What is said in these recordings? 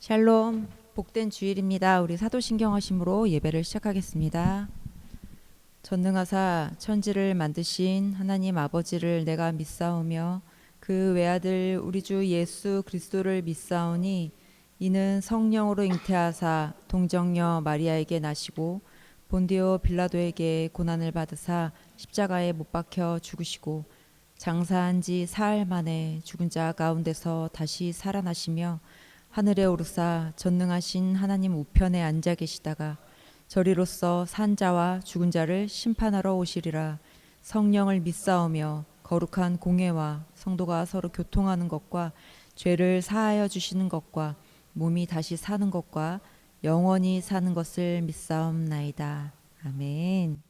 샬롬, 복된 주일입니다. 우리 사도신경하심으로 예배를 시작하겠습니다. 전능하사 천지를 만드신 하나님 아버지를 내가 믿사오며 그 외아들 우리 주 예수 그리스도를 믿사오니 이는 성령으로 잉태하사 동정녀 마리아에게 나시고 본디오 빌라도에게 고난을 받으사 십자가에 못 박혀 죽으시고 장사한 지 사흘 만에 죽은 자 가운데서 다시 살아나시며 하늘에 오르사 전능하신 하나님 우편에 앉아 계시다가 저리로서 산 자와 죽은 자를 심판하러 오시리라. 성령을 믿사오며 거룩한 공회와 성도가 서로 교통하는 것과 죄를 사하여 주시는 것과 몸이 다시 사는 것과 영원히 사는 것을 믿사옵나이다. 아멘.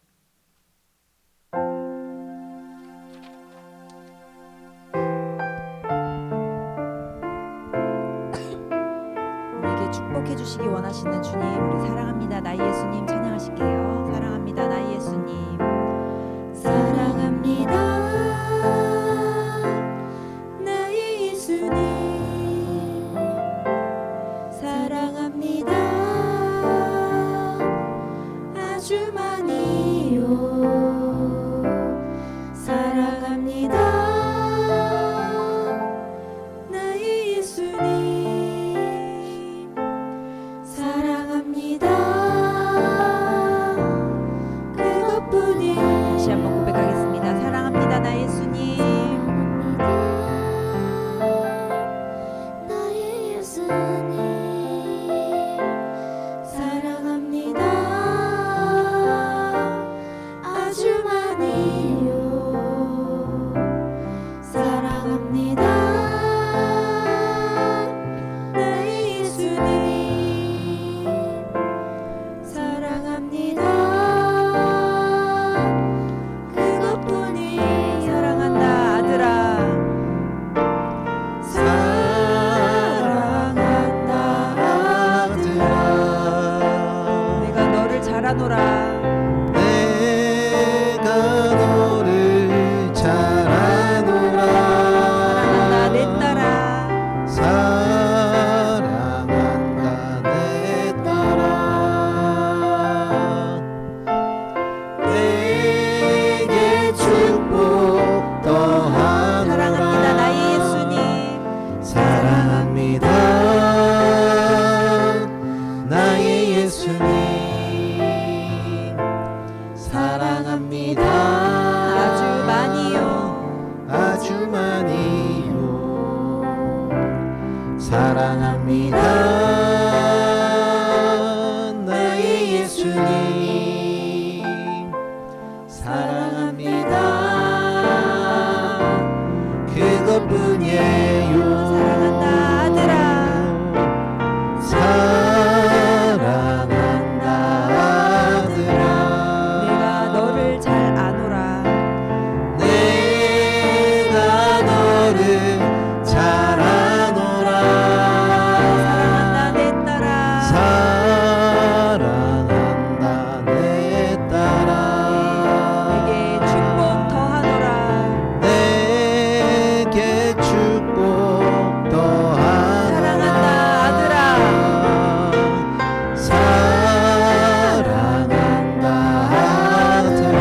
우리에게 축복해 주시기 원하시는 주님, 우리 사랑합니다. 나의 예수님 찬양하실게요. 사랑합니다. 나의 예수님. 사랑합니다. 나의 예수님. 사랑합니다. 아주 많이요. 사랑합니다. 나의 예수님. 사랑합니다. 그것뿐이에요. 다시 한번 고백하겠습니다. 사랑합니다. 나의 예수님. 나의 예수님. 사랑합니다. 아주 많이요. 사랑합니다. 나의 예수님. 사랑합니다. 그것뿐이에요. 사랑한다 아들아. 사랑한다 아들아. 내가 너를 잘하노라. 내가 너를 잘하노라. 사랑한다 내 딸아. 사랑한다 내 딸아. 내게 축복 더하노라. 사랑합니다. 나의 예수님. 사랑합니다. 나의 예수님. 사랑합니다. 아주 많이요. 아주 많이요. 사랑합니다. 나의 예수님. 사랑합니다. 그것뿐이에요. 사랑한다 아들아. 사랑한다 아들아. 내가 너를 잘 아노라. 내가 너를 잘 아노라. 사랑한다 내 딸아. 사랑한다 내 딸아. 내게 축복 더하노라. 내게 축복 더하노라. 사랑한다 아들아. 사랑한다 아들아.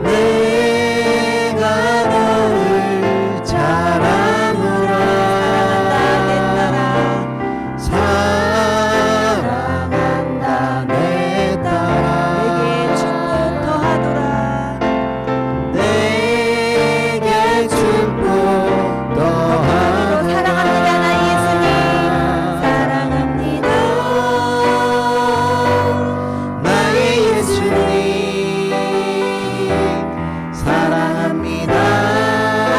내가 너를 잘 아노라. 사랑한다 내 딸아. 사랑한다 내 내게 딸아. 축복 더하노라. 내게 축복 덕분으로 사랑합니다. 나의 예수님. 사랑합니다. 나의 예수님. 사랑합니다.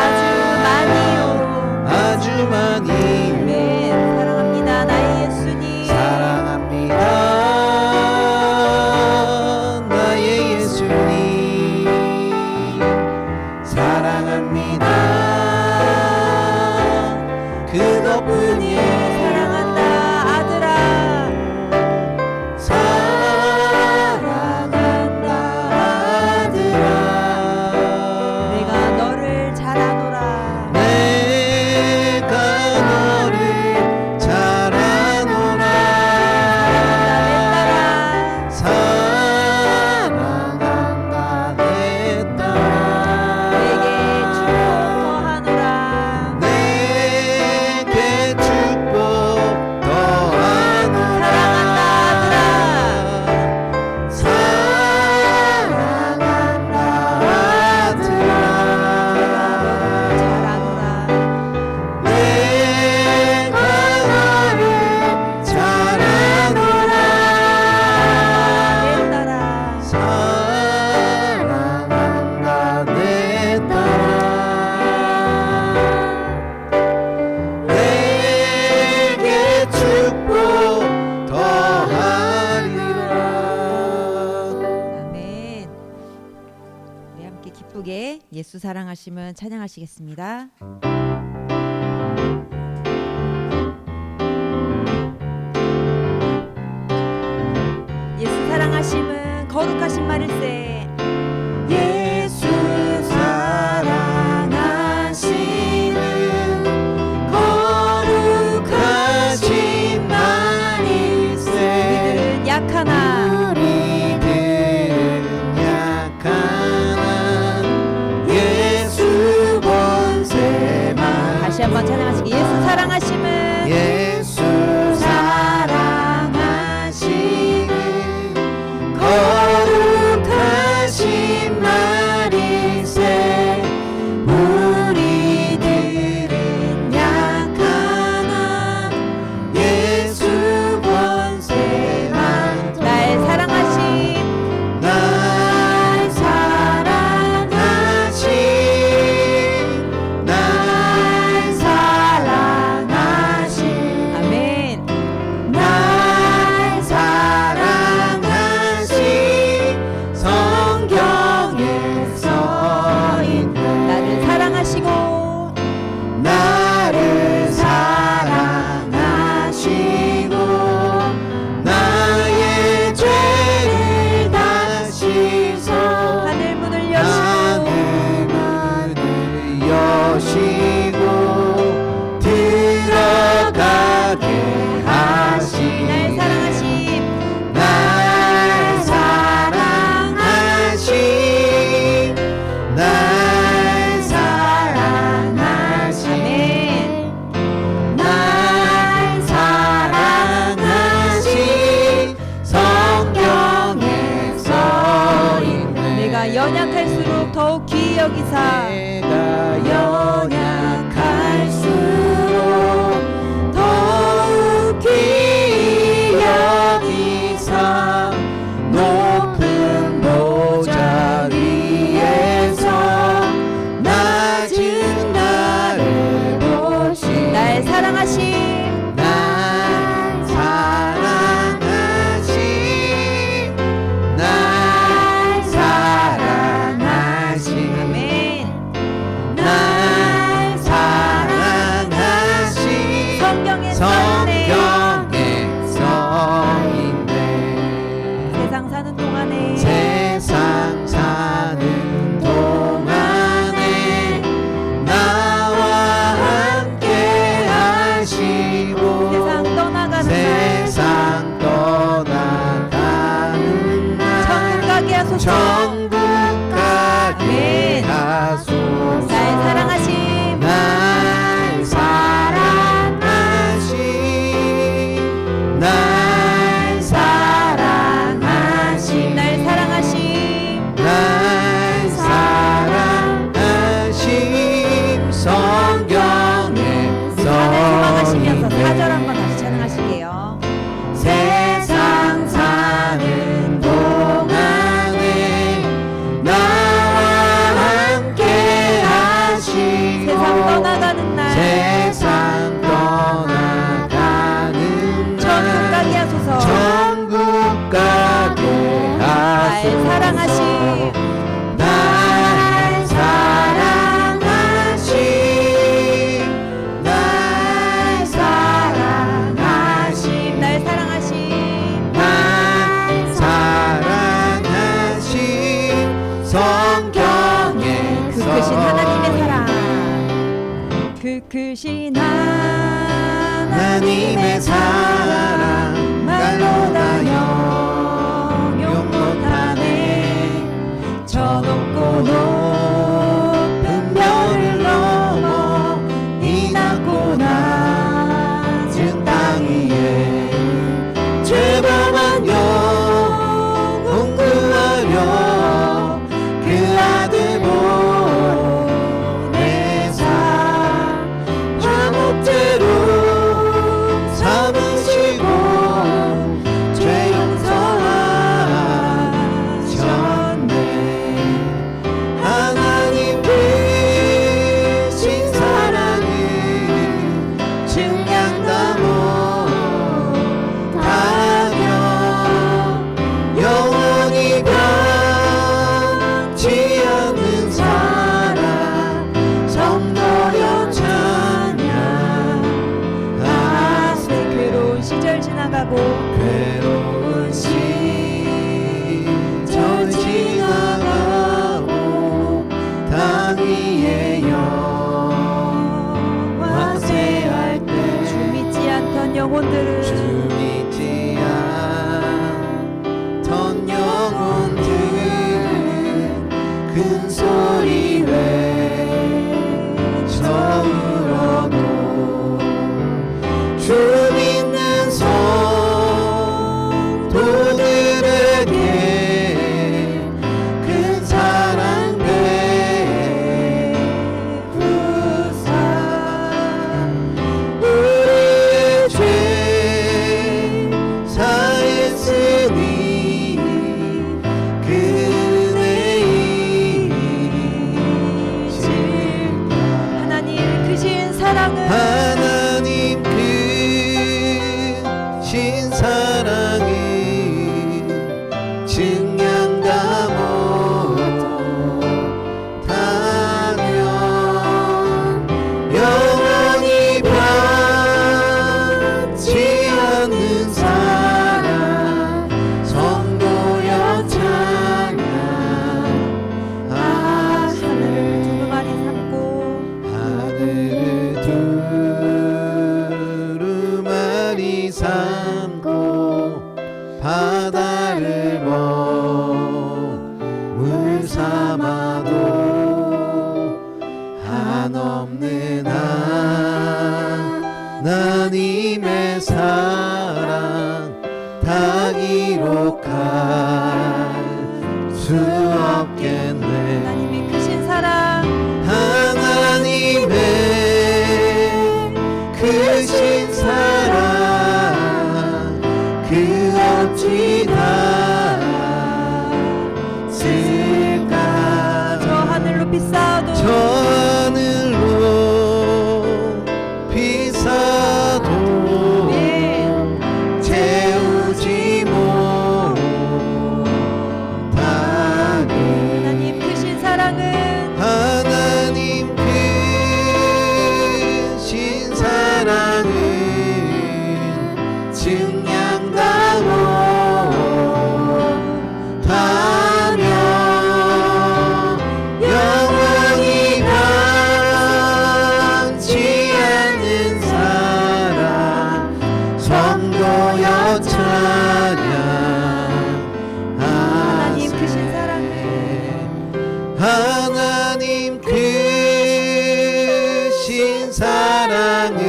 아주 많이요. 아주 많이. 아멘. 사랑합니다. 나의 예수님. 사랑합니다. 나의 예수님. 사랑합니다. 그것뿐이에요. 사랑한다 아들아. 사랑한다 아들아. 내가 너를 잘 아노라. 내가 예수 사랑하심은 찬양하시겠습니다. 예수 사랑하심은 거룩하신 말일세. 예수 사랑하시는 거룩하신 말일세. 우리들은 약하나 우리들은 약하나 예수 본세만. 다시 한번 찬양하시기. 예수 사랑하심은 예수 사랑하시는 거룩하신 말일세. 우리들은 약하나 예수 본세만. 날 사랑하심 날 사랑하신 날 사랑하신 아멘. 날 사랑하신 성경에 써있네. 나를 사랑하시고 나를 사랑하시고 나의 죄를 다 씻어 하늘 문을 하늘 여시고 문을 여시고 들어가게 하시네. 날 사랑하심 날 사랑하신 날 사랑하신 아멘. 날 사랑하신 성경에 써있네. 내가 연약할수록 더욱 귀히 여기사 내가 연약할수록 더욱 귀히 여기사 높은 보좌 위에서 낮은 나를 보시. 날 사랑하심 날 사랑하신 날 사랑하신 아멘. 날 사랑하신 성경에 써있네. 성경에 써있네. 세상 사는 동안에 세상 사는 동안에 나와 함께 하시고 세상 떠나가는 날 세상 떠나가는 날 천국 가게 하소서. 천국 가게 아멘. 하소서. 날 사랑하심 날 사랑하신 날 사랑하신 날 사랑하심 날 사랑하신 성경에 하늘 소망하시면서 4절 써있네. 한번 다시 찬양하실게요. 세상 사는 동안에 나와 함께 하시고 세상 떠나가는 날 세상 떠나가는 천국 날 가게 하소서. 천국 가게 날 하소서. 사랑하심 날 사랑하신 날 사랑하신 날 사랑하심 날 사랑하신 성경에 그 크신 하나님의 써있네. 사랑 그 크신 하나님의 사랑 말로 다 영용 못하네. 저 높고 높은 별을 넘어 이 낮고 낮은 땅 위에 죄범한 영혼 구하려 그 아들 보내사 화목제로 삼으시고 죄 용서하셨네. 떠나가고 괴로운 시절 지나가고 땅 위에 영화세할 때 주 믿지 않던 영혼들을 주 믿지 않던 영혼들은 큰 소리 외쳐울어도 주 믿는 성도들에게 큰 사랑 베푸사 우리의 죄 사했으니 그 은혜이실까. 하나님 크신 사랑을 하나님 크신 사랑은 증량다 못하면 영원히 변치 않는 사랑 성도여 찬양하세. 두루마리 삼고 하늘을 두루마리 삼고 바다를 물 삼아도 한없는 하나님의 사랑 다 기록할 수 없겠네. 하나님의 크신 사랑 하나님의 크신 사랑 그 어찌 닿을까. 저 하늘 높이 쌓아도 저 하늘로 비싸도 채우지 못하네. 하나님 크신 사랑은 하나님 크신 사랑은 증량다 못하며 영원히 변치 않는 사랑 성도여 하나님 크신 사랑은 찬양하세. 하나님 크신 사랑은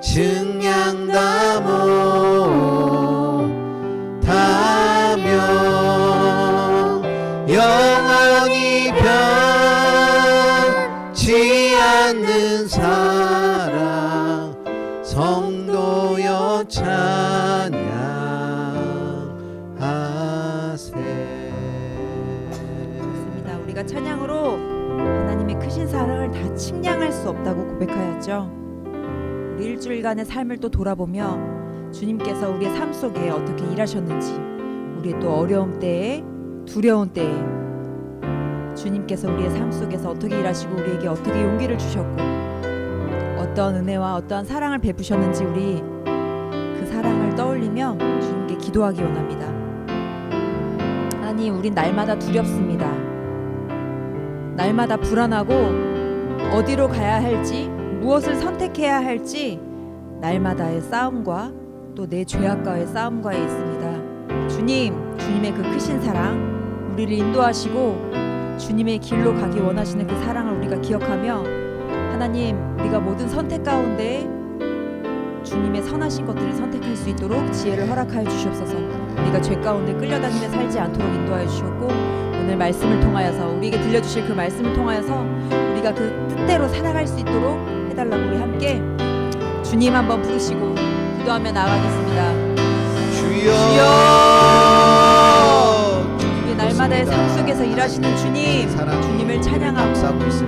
증량다 못하며 영원히 변치 않는 사랑 성도여 찬양하세. 그렇습니다. 우리가 찬양으로 하나님의 크신 사랑을 다 측량할 수 없다고 고백하였죠. 우리 일주일간의 삶을 또 돌아보며 주님께서 우리의 삶 속에 어떻게 일하셨는지, 우리의 또 어려움 때에, 두려운 때에 주님께서 우리의 삶 속에서 어떻게 일하시고 우리에게 어떻게 용기를 주셨고 어떤 은혜와 어떠한 사랑을 베푸셨는지 우리 그 사랑을 떠올리며 주님께 기도하기 원합니다. 하나님, 우린 날마다 두렵습니다. 날마다 불안하고 어디로 가야 할지, 무엇을 선택해야 할지 날마다의 싸움과 또 내 죄악과의 싸움과에 있습니다. 주님, 주님의 그 크신 사랑, 우리를 인도하시고 주님의 길로 가기 원하시는 그 사랑을 우리가 기억하며 하나님, 우리가 모든 선택 가운데 주님의 선하신 것들을 선택할 수 있도록 지혜를 허락하여 주시옵소서. 우리가 죄 가운데 끌려다니며 살지 않도록 인도하여 주셨고, 오늘 말씀을 통하여서 우리에게 들려주실 그 말씀을 통하여서 우리가 그 뜻대로 살아갈 수 있도록 해달라고 우리 함께 주님 한번 부르시고 기도하며 나아가겠습니다. 주여, 우리 날마다의 삶 속에서 일하시는 주님, 주님을 찬양하고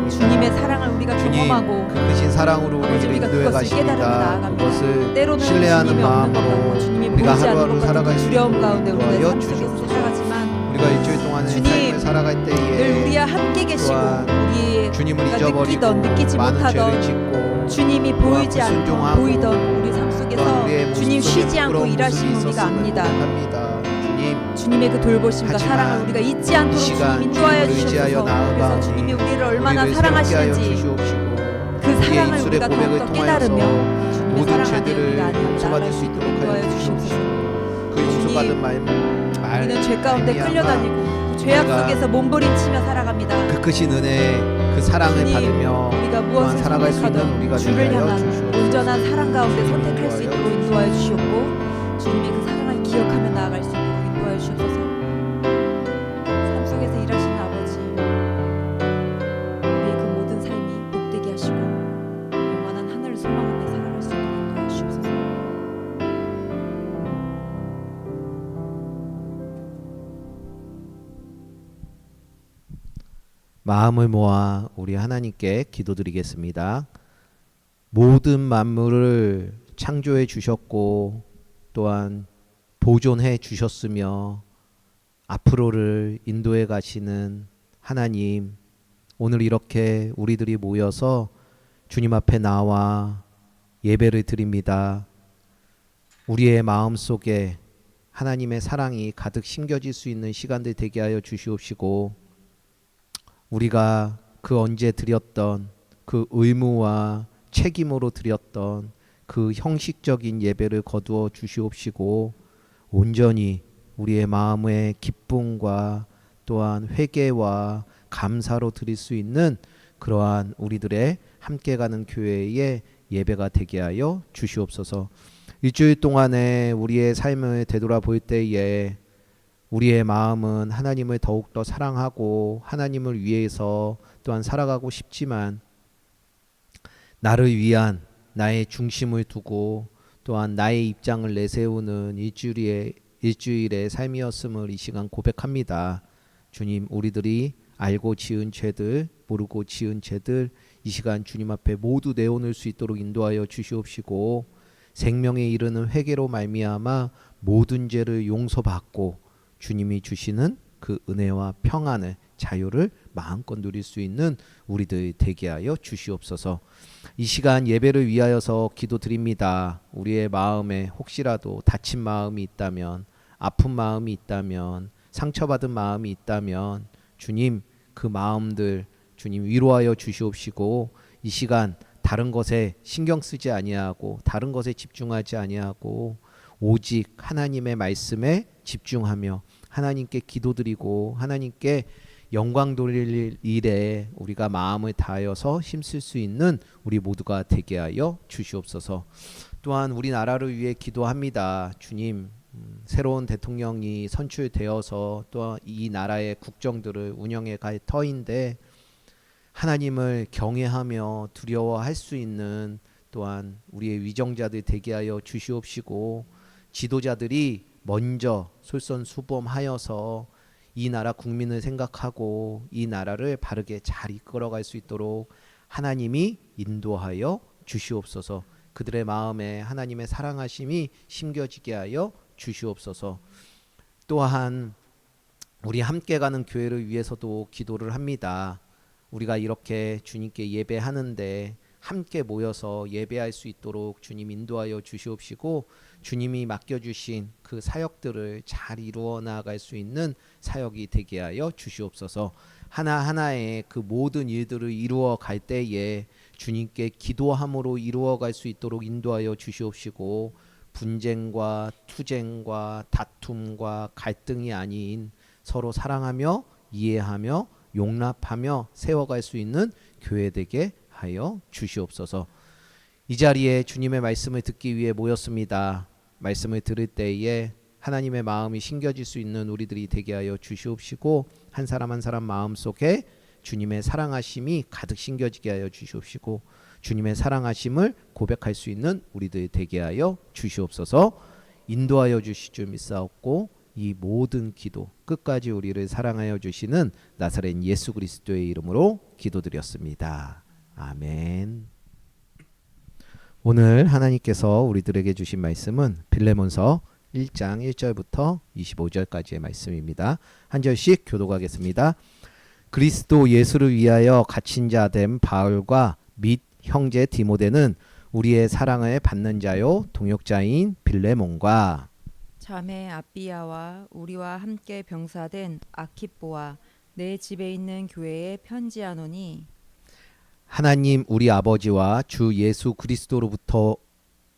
주님의 사랑을 우리가 경험하고 그 크신 사랑으로 우리를 우리가 인도해 그것을 깨달으며 가십니다. 나아갑니다. 그것을 때로는 신뢰하는 주님이 없는 것 같고 마음으로 주님이 우리가 보이지 않는 하루하루 것 같은 살아갈 수 두려움 있도록 가운데 우리가 도와여 삶 속에서 주시옵소서. 살아가지만 우리가 일주일 동안의 주님, 삶을 살아갈 늘 때에 우리와 함께 계시고 또한 우리의 주님을 우리가 잊어버리고 느끼던 느끼지 많은 못하던 죄를 짓고 주님이 주님이 보이지 않고 순종하고 보이던 우리 삶 또한 속에서 우리의 모습 주님 속에 쉬지 않고 부끄러운 일하시는 모습이 우리가 있었음을 압니다. 고백합니다. 주님, 주님의 그 돌보심과 하지만 사랑을 우리가 잊지 않도록 이 시간 주님 인도하여 주님을 의지하여 주셔서 나아가오니 그래서 주님이 우리를 얼마나 우리를 새롭게 하여 사랑하시는지 주시옵시고 그 우리의 사랑을 입술의 우리가 고백을 더욱더 통하여서 깨달으며 주님의 모든 사랑 안에 죄들을 우리가 아니하며 용서받을 나아갈 수 수 있도록 있도록 인도하여 하여 주시옵소서. 주시옵시고 그 용서받은 말 우리는 죄 가운데 말미암아 끌려다니고 그 죄악 우리가 속에서 몸부림치며 살아갑니다. 그 크신 은혜 그 사랑을 주님, 받으며 우리가 또한 무엇을 살아갈 수 있는 선택하든 우리가 주를 되게 하여 향한 주시옵소서. 온전한 사랑 가운데 주님 선택할 수 있도록 인도하여 인도하여 주시옵고 주님의 그 사랑을 기억하며 나아갈 수 있도록 인도하여 주옵소서. 삶 속에서 일하시는 아버지, 우리의 그 모든 삶이 복되게 하시고 영원한 하늘을 소망하며 살아갈 수 있도록 인도하여 주옵소서. 마음을 모아 우리 하나님께 기도드리겠습니다. 모든 만물을 창조해 주셨고 또한 보존해 주셨으며 앞으로를 인도해 가시는 하나님, 오늘 이렇게 우리들이 모여서 주님 앞에 나와 예배를 드립니다. 우리의 마음 속에 하나님의 사랑이 가득 심겨질 수 있는 시간들 되게 하여 주시옵시고 우리가 그 언제 드렸던 그 의무와 책임으로 드렸던 그 형식적인 예배를 거두어 주시옵시고 온전히 우리의 마음의 기쁨과 또한 회개와 감사로 드릴 수 있는 그러한 우리들의 함께 가는 교회의 예배가 되게 하여 주시옵소서. 일주일 동안에 우리의 삶을 되돌아볼 때에 우리의 마음은 하나님을 더욱더 사랑하고 하나님을 위해서 또한 살아가고 싶지만 나를 위한 나의 중심을 두고 또한 나의 입장을 내세우는 일주일의 삶이었음을 이 시간 고백합니다. 주님, 우리들이 알고 지은 죄들, 모르고 지은 죄들 이 시간 주님 앞에 모두 내어놓을 수 있도록 인도하여 주시옵시고 생명에 이르는 회개로 말미암아 모든 죄를 용서받고 주님이 주시는 그 은혜와 평안을 자유를 마음껏 누릴 수 있는 우리들 되게 하여 주시옵소서. 이 시간 예배를 위하여서 기도드립니다. 우리의 마음에 혹시라도 다친 마음이 있다면 아픈 마음이 있다면 상처받은 마음이 있다면 주님 그 마음들 주님 위로하여 주시옵시고 이 시간 다른 것에 신경 쓰지 아니하고 다른 것에 집중하지 아니하고 오직 하나님의 말씀에 집중하며 하나님께 기도드리고 하나님께 영광 돌릴 일에 우리가 마음을 다하여서 힘쓸 수 있는 우리 모두가 되게 하여 주시옵소서. 또한 우리나라를 위해 기도합니다. 주님, 새로운 대통령이 선출되어서 또 이 나라의 국정들을 운영해 갈 터인데 하나님을 경외하며 두려워할 수 있는 또한 우리의 위정자들 되게 하여 주시옵시고 지도자들이 먼저 솔선수범하여서 이 나라 국민을 생각하고 이 나라를 바르게 잘 이끌어갈 수 있도록 하나님이 인도하여 주시옵소서. 그들의 마음에 하나님의 사랑하심이 심겨지게 하여 주시옵소서. 또한 우리 함께 가는 교회를 위해서도 기도를 합니다. 우리가 이렇게 주님께 예배하는데 함께 모여서 예배할 수 있도록 주님 인도하여 주시옵시고 주님이 맡겨주신 그 사역들을 잘 이루어 나갈 수 있는 사역이 되게 하여 주시옵소서. 하나하나의 그 모든 일들을 이루어 갈 때에 주님께 기도함으로 이루어 갈 수 있도록 인도하여 주시옵시고 분쟁과 투쟁과 다툼과 갈등이 아닌 서로 사랑하며 이해하며 용납하며 세워갈 수 있는 교회 되게 하여 주시옵소서. 이 자리에 주님의 말씀을 듣기 위해 모였습니다. 말씀을 들을 때에 하나님의 마음이 심겨질 수 있는 우리들이 되게 하여 주시옵시고 한 사람 한 사람 마음속에 주님의 사랑하심이 가득 심겨지게 하여 주시옵시고 주님의 사랑하심을 고백할 수 있는 우리들 되게 하여 주시옵소서. 인도하여 주실 줄 믿사옵고 이 모든 기도 끝까지 우리를 사랑하여 주시는 나사렛 예수 그리스도의 이름으로 기도드렸습니다. 아멘. 오늘 하나님께서 우리들에게 주신 말씀은 빌레몬서 1장 1절부터 25절까지의 말씀입니다. 한 절씩 교독하겠습니다. 그리스도 예수를 위하여 갇힌 자 된 바울과 및 형제 디모데는 우리의 사랑을 받는 자요 동역자인 빌레몬과 자매 아비야와 우리와 함께 병사된 아키뽀와 내 집에 있는 교회에 편지하노니 하나님 우리 아버지와 주 예수 그리스도로부터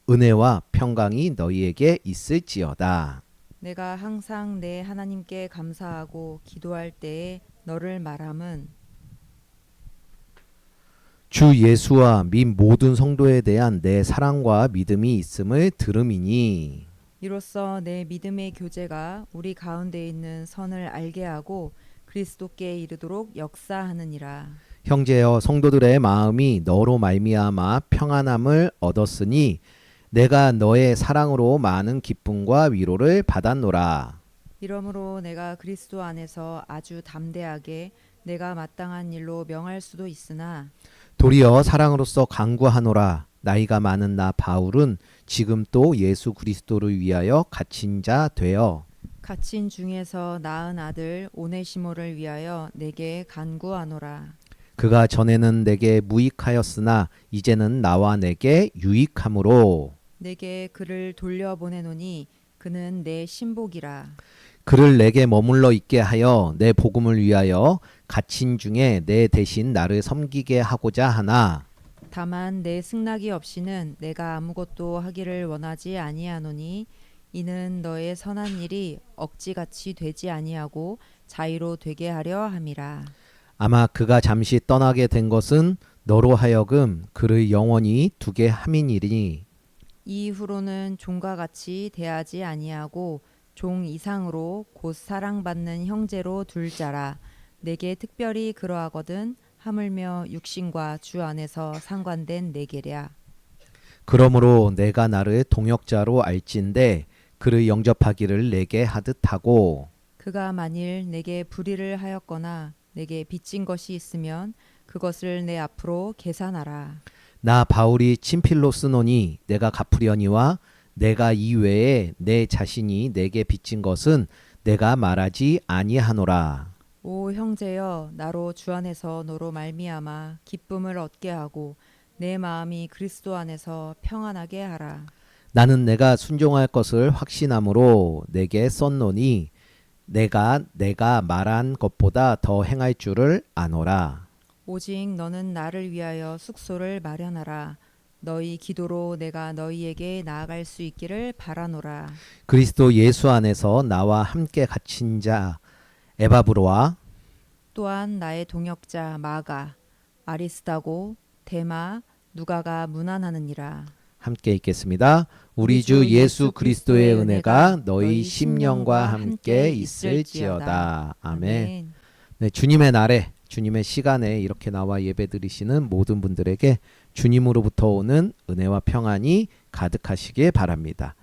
은혜와 평강이 너희에게 있을지어다. 내가 항상 내 하나님께 감사하고 기도할 때에 너를 말함은 주 예수와 및 모든 성도에 대한 내 사랑과 믿음이 있음을 들음이니 이로써 내 믿음의 교제가 우리 가운데 있는 선을 알게 하고 그리스도께 이르도록 역사하느니라. 형제여 성도들의 마음이 너로 말미암아 평안함을 얻었으니 내가 너의 사랑으로 많은 기쁨과 위로를 받았노라. 이러므로 내가 그리스도 안에서 아주 담대하게 내가 마땅한 일로 명할 수도 있으나 도리어 사랑으로서 간구하노라. 나이가 많은 나 바울은 지금 또 예수 그리스도를 위하여 갇힌 자 되어 갇힌 중에서 낳은 아들 오네시모를 위하여 내게 간구하노라. 그가 전에는 내게 무익하였으나 이제는 나와 내게 유익함으로 내게 그를 돌려보내노니 그는 내 신복이라. 그를 내게 머물러 있게 하여 내 복음을 위하여 갇힌 중에 내 대신 나를 섬기게 하고자 하나 다만 내 승낙이 없이는 내가 아무것도 하기를 원하지 아니하노니 이는 너의 선한 일이 억지같이 되지 아니하고 자유로 되게 하려 함이라. 아마 그가 잠시 떠나게 된 것은 너로 하여금 그를 영원히 두게 함이니니 이후로는 종과 같이 대하지 아니하고 종 이상으로 곧 사랑받는 형제로 둘 자라. 내게 특별히 그러하거든 하물며 육신과 주 안에서 상관된 내게랴. 그러므로 내가 나를 동역자로 알진대 그를 영접하기를 내게 하듯하고 그가 만일 내게 불의를 하였거나 내게 빚진 것이 있으면 그것을 내 앞으로 계산하라. 나 바울이 친필로 쓰노니 내가 갚으려니와 내가 이외에 내 자신이 내게 빚진 것은 내가 말하지 아니하노라. 오 형제여 나로 주 안에서 너로 말미암아 기쁨을 얻게 하고 내 마음이 그리스도 안에서 평안하게 하라. 나는 내가 순종할 것을 확신함으로 내게 썼노니 내가 말한 것보다 더 행할 줄을 아노라. 오직 너는 나를 위하여 숙소를 마련하라. 너희 기도로 내가 너희에게 나아갈 수 있기를 바라노라. 그리스도 예수 안에서 나와 함께 갇힌 자 에바브로와 또한 나의 동역자 마가, 아리스다고, 데마, 누가가 문안하느니라. 함께 읽겠습니다. 우리 주 예수 그리스도의 은혜가 너희 심령과 함께 있을지어다. 아멘. 네, 주님의 날에 주님의 시간에 이렇게 나와 예배드리시는 모든 분들에게 주님으로부터 오는 은혜와 평안이 가득하시길 바랍니다.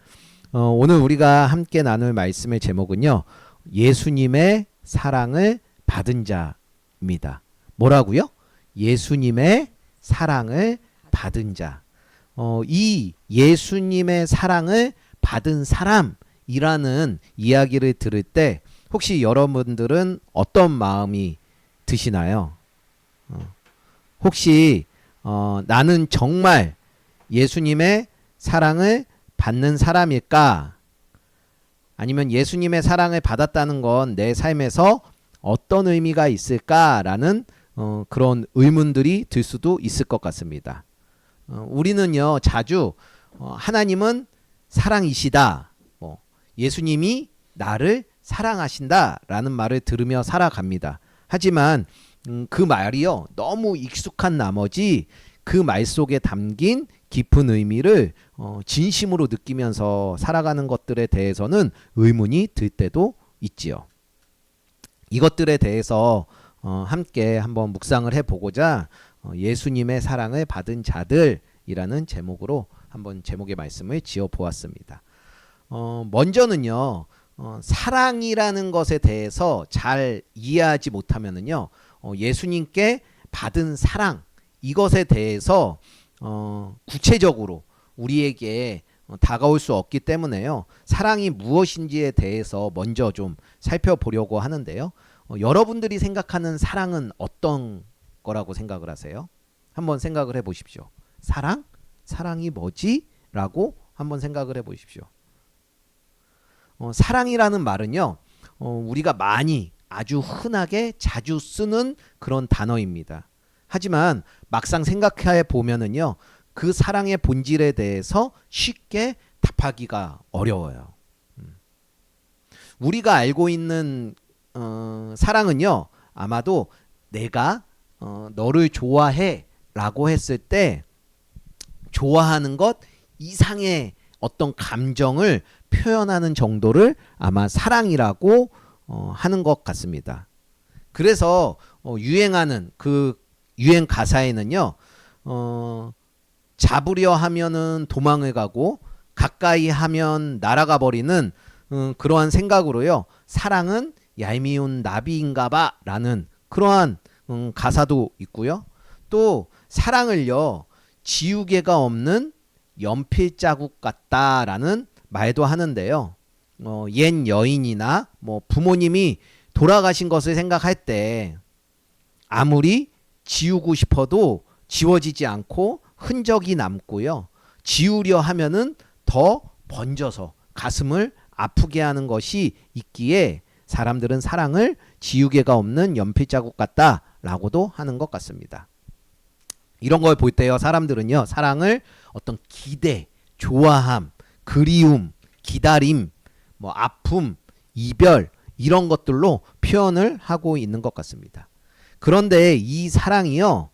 오늘 우리가 함께 나눌 말씀의 제목은요. 예수님의 사랑을 받은 자입니다. 뭐라고요? 예수님의 사랑을 받은 자. 이 예수님의 사랑을 받은 사람이라는 이야기를 들을 때 혹시 여러분들은 어떤 마음이 드시나요? 혹시 나는 정말 예수님의 사랑을 받는 사람일까? 아니면 예수님의 사랑을 받았다는 건 내 삶에서 어떤 의미가 있을까라는 그런 의문들이 들 수도 있을 것 같습니다. 우리는요 자주 하나님은 사랑이시다, 예수님이 나를 사랑하신다라는 말을 들으며 살아갑니다. 하지만 그 말이요 너무 익숙한 나머지 그 말 속에 담긴 깊은 의미를 진심으로 느끼면서 살아가는 것들에 대해서는 의문이 들 때도 있지요. 이것들에 대해서 함께 한번 묵상을 해보고자 예수님의 사랑을 받은 자들이라는 제목으로 한번 제목의 말씀을 지어보았습니다. 먼저는요 사랑이라는 것에 대해서 잘 이해하지 못하면은요 예수님께 받은 사랑 이것에 대해서 구체적으로 우리에게 다가올 수 없기 때문에요 사랑이 무엇인지에 대해서 먼저 좀 살펴보려고 하는데요 여러분들이 생각하는 사랑은 어떤 거라고 생각을 하세요? 한번 생각을 해 보십시오. 사랑? 사랑이 뭐지? 라고 한번 생각을 해 보십시오. 사랑이라는 말은요, 우리가 많이 아주 흔하게 자주 쓰는 그런 단어입니다. 하지만 막상 생각해 보면은요, 그 사랑의 본질에 대해서 쉽게 답하기가 어려워요. 우리가 알고 있는 사랑은요, 아마도 내가 너를 좋아해 라고 했을 때 좋아하는 것 이상의 어떤 감정을 표현하는 정도를 아마 사랑이라고 하는 것 같습니다. 그래서 유행하는 그 유행 가사에는요, 잡으려 하면은 도망을 가고 가까이 하면 날아가 버리는 그러한 생각으로요, 사랑은 얄미운 나비인가봐 라는 그러한 가사도 있고요. 또 사랑을요, 지우개가 없는 연필 자국 같다라는 말도 하는데요. 옛 여인이나 뭐 부모님이 돌아가신 것을 생각할 때 아무리 지우고 싶어도 지워지지 않고 흔적이 남고요. 지우려 하면은 더 번져서 가슴을 아프게 하는 것이 있기에 사람들은 사랑을 지우개가 없는 연필 자국 같다라고도 하는 것 같습니다. 이런 걸 볼 때요, 사람들은요, 사랑을 어떤 기대, 좋아함, 그리움, 기다림, 뭐 아픔, 이별 이런 것들로 표현을 하고 있는 것 같습니다. 그런데 이 사랑이요,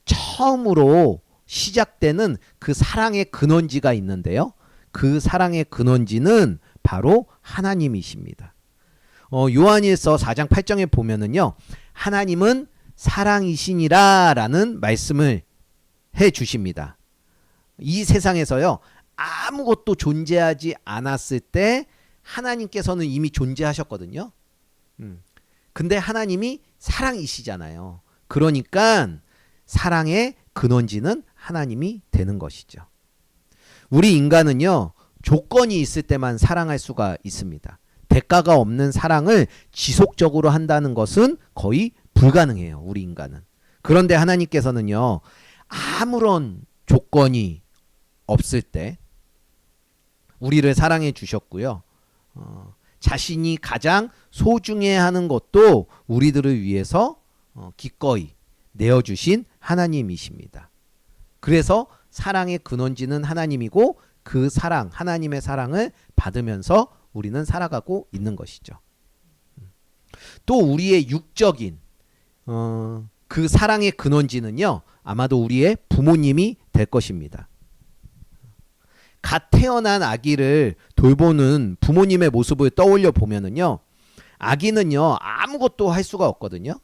처음으로 시작되는 그 사랑의 근원지가 있는데요, 그 사랑의 근원지는 바로 하나님이십니다. 요한일서 4장 8장에 보면은요, 하나님은 사랑이시니라 라는 말씀을 해 주십니다. 이 세상에서요, 아무것도 존재하지 않았을 때 하나님께서는 이미 존재하셨거든요. 근데 하나님이 사랑이시잖아요. 그러니까 사랑의 근원지는 하나님이 되는 것이죠. 우리 인간은요, 조건이 있을 때만 사랑할 수가 있습니다. 대가가 없는 사랑을 지속적으로 한다는 것은 거의 불가능해요, 우리 인간은. 그런데 하나님께서는요, 아무런 조건이 없을 때 우리를 사랑해 주셨고요. 자신이 가장 소중해하는 것도 우리들을 위해서 기꺼이 내어주신 하나님이십니다. 그래서 사랑의 근원지는 하나님이고 그 사랑, 하나님의 사랑을 받으면서 우리는 살아가고 있는 것이죠. 또 우리의 육적인 그 사랑의 근원지는요, 아마도 우리의 부모님이 될 것입니다. 갓 태어난 아기를 돌보는 부모님의 모습을 떠올려 보면은요, 아기는요, 아무것도 할 수가 없거든요.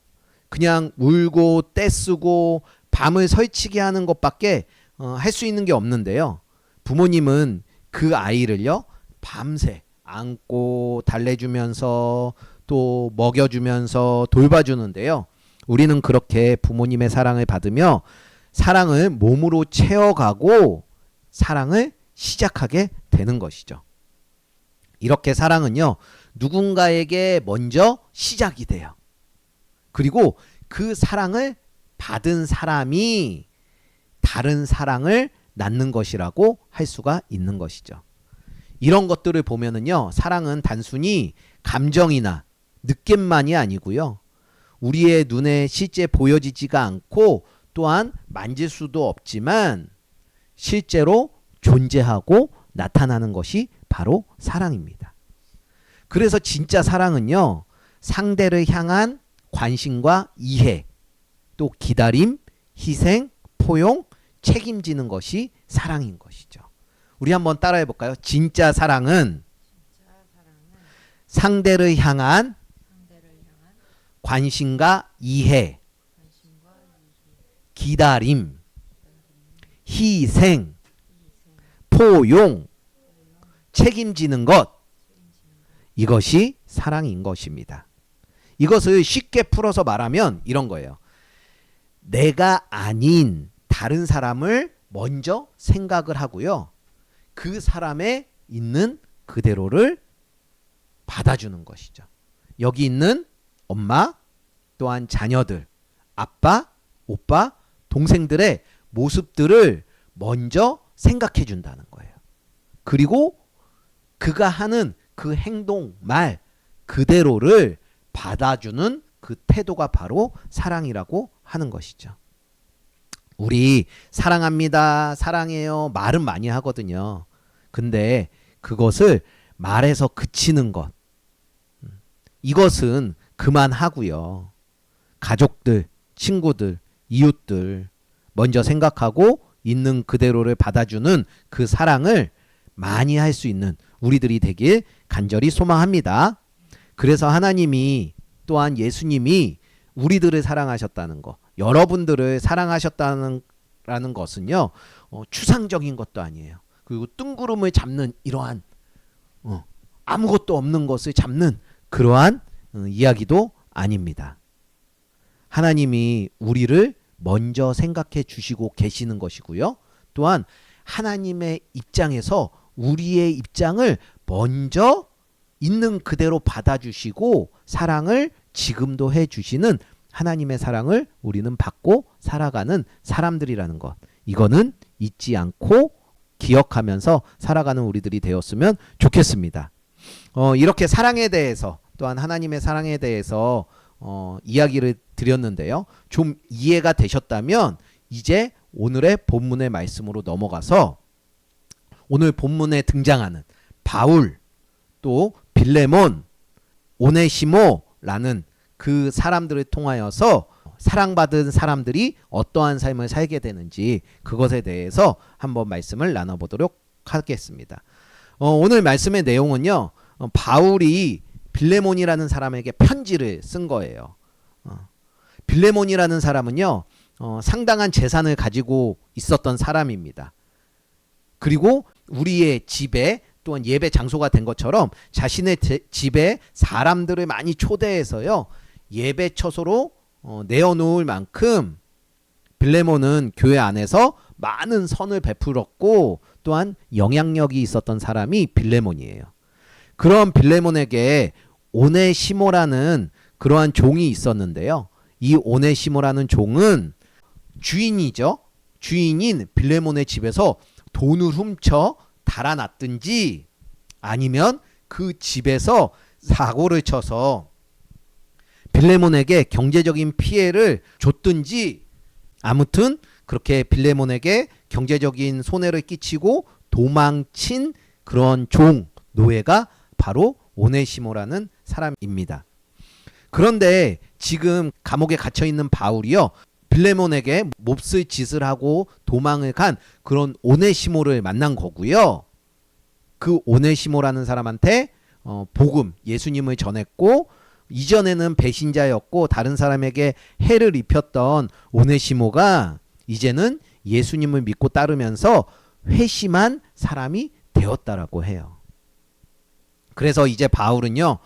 그냥 울고 떼쓰고 밤을 설치게 하는 것밖에 할 수 있는 게 없는데요, 부모님은 그 아이를요, 밤새 안고 달래주면서 또 먹여주면서 돌봐주는데요, 우리는 그렇게 부모님의 사랑을 받으며 사랑을 몸으로 채워가고 사랑을 시작하게 되는 것이죠. 이렇게 사랑은요, 누군가에게 먼저 시작이 돼요. 그리고 그 사랑을 받은 사람이 다른 사랑을 낳는 것이라고 할 수가 있는 것이죠. 이런 것들을 보면은요, 사랑은 단순히 감정이나 느낌만이 아니고요, 우리의 눈에 실제 보여지지가 않고 또한 만질 수도 없지만 실제로 존재하고 나타나는 것이 바로 사랑입니다. 그래서 진짜 사랑은요, 상대를 향한 관심과 이해, 또 기다림, 희생, 포용, 책임지는 것이 사랑인 것이죠. 우리 한번 따라해 볼까요? 진짜 사랑은 상대를 향한 관심과 이해, 기다림, 희생, 포용, 책임지는 것, 이것이 사랑인 것입니다. 이것을 쉽게 풀어서 말하면 이런 거예요. 내가 아닌 다른 사람을 먼저 생각을 하고요, 그 사람의 있는 그대로를 받아주는 것이죠. 여기 있는 엄마, 또한 자녀들, 아빠, 오빠, 동생들의 모습들을 먼저 생각해 준다는 거예요. 그리고 그가 하는 그 행동, 말 그대로를 받아주는 그 태도가 바로 사랑이라고 하는 것이죠. 우리 사랑합니다, 사랑해요 말은 많이 하거든요. 근데 그것을 말에서 그치는 것, 이것은 그만하고요. 가족들, 친구들, 이웃들 먼저 생각하고 있는 그대로를 받아주는 그 사랑을 많이 할 수 있는 우리들이 되길 간절히 소망합니다. 그래서 하나님이 또한 예수님이 우리들을 사랑하셨다는 것, 여러분들을 사랑하셨다는 것은요, 추상적인 것도 아니에요. 그리고 뜬구름을 잡는 이러한 아무것도 없는 것을 잡는 그러한 이야기도 아닙니다. 하나님이 우리를 먼저 생각해 주시고 계시는 것이고요. 또한 하나님의 입장에서 우리의 입장을 먼저 있는 그대로 받아주시고 사랑을 지금도 해주시는 하나님의 사랑을 우리는 받고 살아가는 사람들이라는 것, 이거는 잊지 않고 기억하면서 살아가는 우리들이 되었으면 좋겠습니다. 이렇게 사랑에 대해서 또한 하나님의 사랑에 대해서 이야기를 드렸는데요. 좀 이해가 되셨다면 이제 오늘의 본문의 말씀으로 넘어가서 오늘 본문에 등장하는 바울, 또 빌레몬, 오네시모라는 그 사람들을 통하여서 사랑받은 사람들이 어떠한 삶을 살게 되는지 그것에 대해서 한번 말씀을 나눠보도록 하겠습니다. 오늘 말씀의 내용은요, 바울이 빌레몬이라는 사람에게 편지를 쓴 거예요. 빌레몬이라는 사람은요, 상당한 재산을 가지고 있었던 사람입니다. 그리고 우리의 집에 또한 예배 장소가 된 것처럼 자신의 집에 사람들을 많이 초대해서요, 예배 처소로 내어놓을 만큼 빌레몬은 교회 안에서 많은 선을 베풀었고 또한 영향력이 있었던 사람이 빌레몬이에요. 그런 빌레몬에게 오네시모라는 그러한 종이 있었는데요. 이 오네시모라는 종은 주인이죠. 주인인 빌레몬의 집에서 돈을 훔쳐 달아났든지 아니면 그 집에서 사고를 쳐서 빌레몬에게 경제적인 피해를 줬든지, 아무튼 그렇게 빌레몬에게 경제적인 손해를 끼치고 도망친 그런 종, 노예가 바로 오네시모라는 사람입니다. 그런데 지금 감옥에 갇혀있는 바울이요, 빌레몬에게 몹쓸 짓을 하고 도망을 간 그런 오네시모를 만난 거고요. 그 오네시모라는 사람한테 복음, 예수님을 전했고, 이전에는 배신자였고 다른 사람에게 해를 입혔던 오네시모가 이제는 예수님을 믿고 따르면서 회심한 사람이 되었다라고 해요. 그래서 이제 바울은요,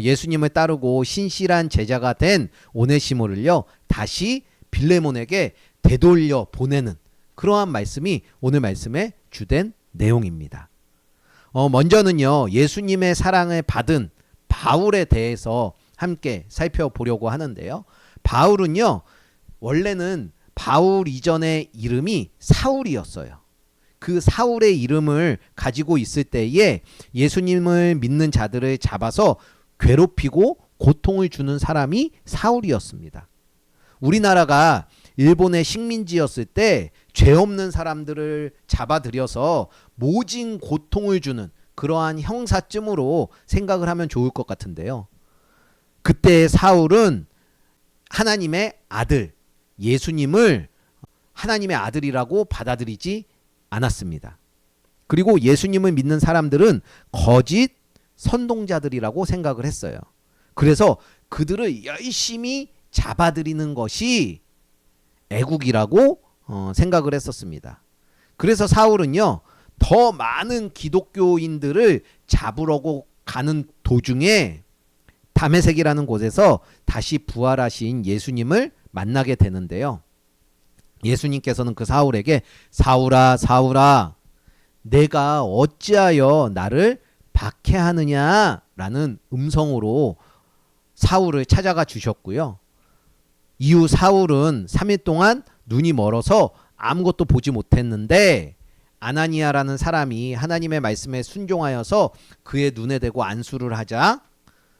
예수님을 따르고 신실한 제자가 된 오네시모를요, 다시 빌레몬에게 되돌려 보내는 그러한 말씀이 오늘 말씀의 주된 내용입니다. 먼저는요, 예수님의 사랑을 받은 바울에 대해서 함께 살펴보려고 하는데요. 바울은요, 원래는 바울 이전의 이름이 사울이었어요. 그 사울의 이름을 가지고 있을 때에 예수님을 믿는 자들을 잡아서 괴롭히고 고통을 주는 사람이 사울이었습니다. 우리나라가 일본의 식민지였을 때 죄 없는 사람들을 잡아들여서 모진 고통을 주는 그러한 형사쯤으로 생각을 하면 좋을 것 같은데요. 그때 사울은 하나님의 아들, 예수님을 하나님의 아들이라고 받아들이지 않았습니다. 그리고 예수님을 믿는 사람들은 거짓 선동자들이라고 생각을 했어요. 그래서 그들을 열심히 잡아들이는 것이 애국이라고 생각을 했었습니다. 그래서 사울은요, 더 많은 기독교인들을 잡으려고 가는 도중에 다메섹이라는 곳에서 다시 부활하신 예수님을 만나게 되는데요. 예수님께서는 그 사울에게 사울아 사울아 내가 어찌하여 나를 박해하느냐라는 음성으로 사울을 찾아가 주셨고요. 이후 사울은 3일 동안 눈이 멀어서 아무것도 보지 못했는데 아나니아라는 사람이 하나님의 말씀에 순종하여서 그의 눈에 대고 안수를 하자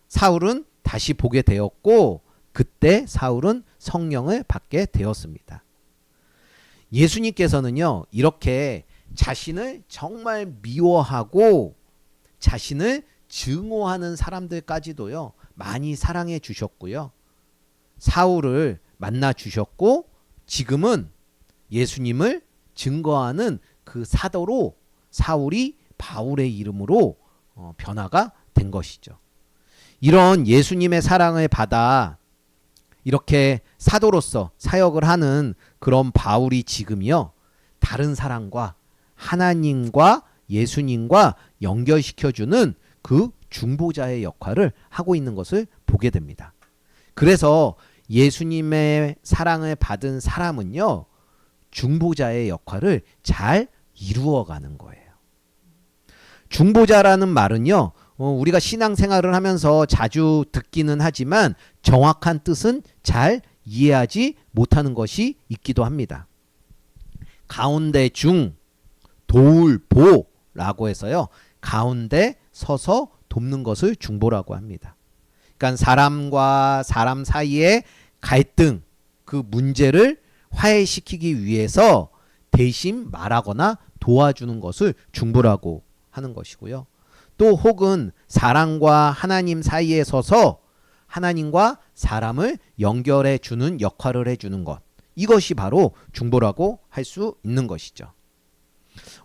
사울은 다시 보게 되었고 그때 사울은 성령을 받게 되었습니다. 예수님께서는요, 이렇게 자신을 정말 미워하고 자신을 증오하는 사람들까지도요, 많이 사랑해 주셨고요. 사울을 만나 주셨고 지금은 예수님을 증거하는 그 사도로 사울이 바울의 이름으로 변화가 된 것이죠. 이런 예수님의 사랑을 받아 이렇게 사도로서 사역을 하는 그런 바울이 지금이요, 다른 사람과 하나님과 예수님과 연결시켜주는 그 중보자의 역할을 하고 있는 것을 보게 됩니다. 그래서 예수님의 사랑을 받은 사람은요, 중보자의 역할을 잘 이루어가는 거예요. 중보자라는 말은요, 우리가 신앙생활을 하면서 자주 듣기는 하지만 정확한 뜻은 잘 이해하지 못하는 것이 있기도 합니다. 가운데 중, 도울 보라고 해서요, 가운데 서서 돕는 것을 중보라고 합니다. 그러니까 사람과 사람 사이의 갈등, 그 문제를 화해시키기 위해서 대신 말하거나 도와주는 것을 중보라고 하는 것이고요. 또 혹은 사람과 하나님 사이에 서서 하나님과 사람을 연결해 주는 역할을 해주는 것, 이것이 바로 중보라고 할 수 있는 것이죠.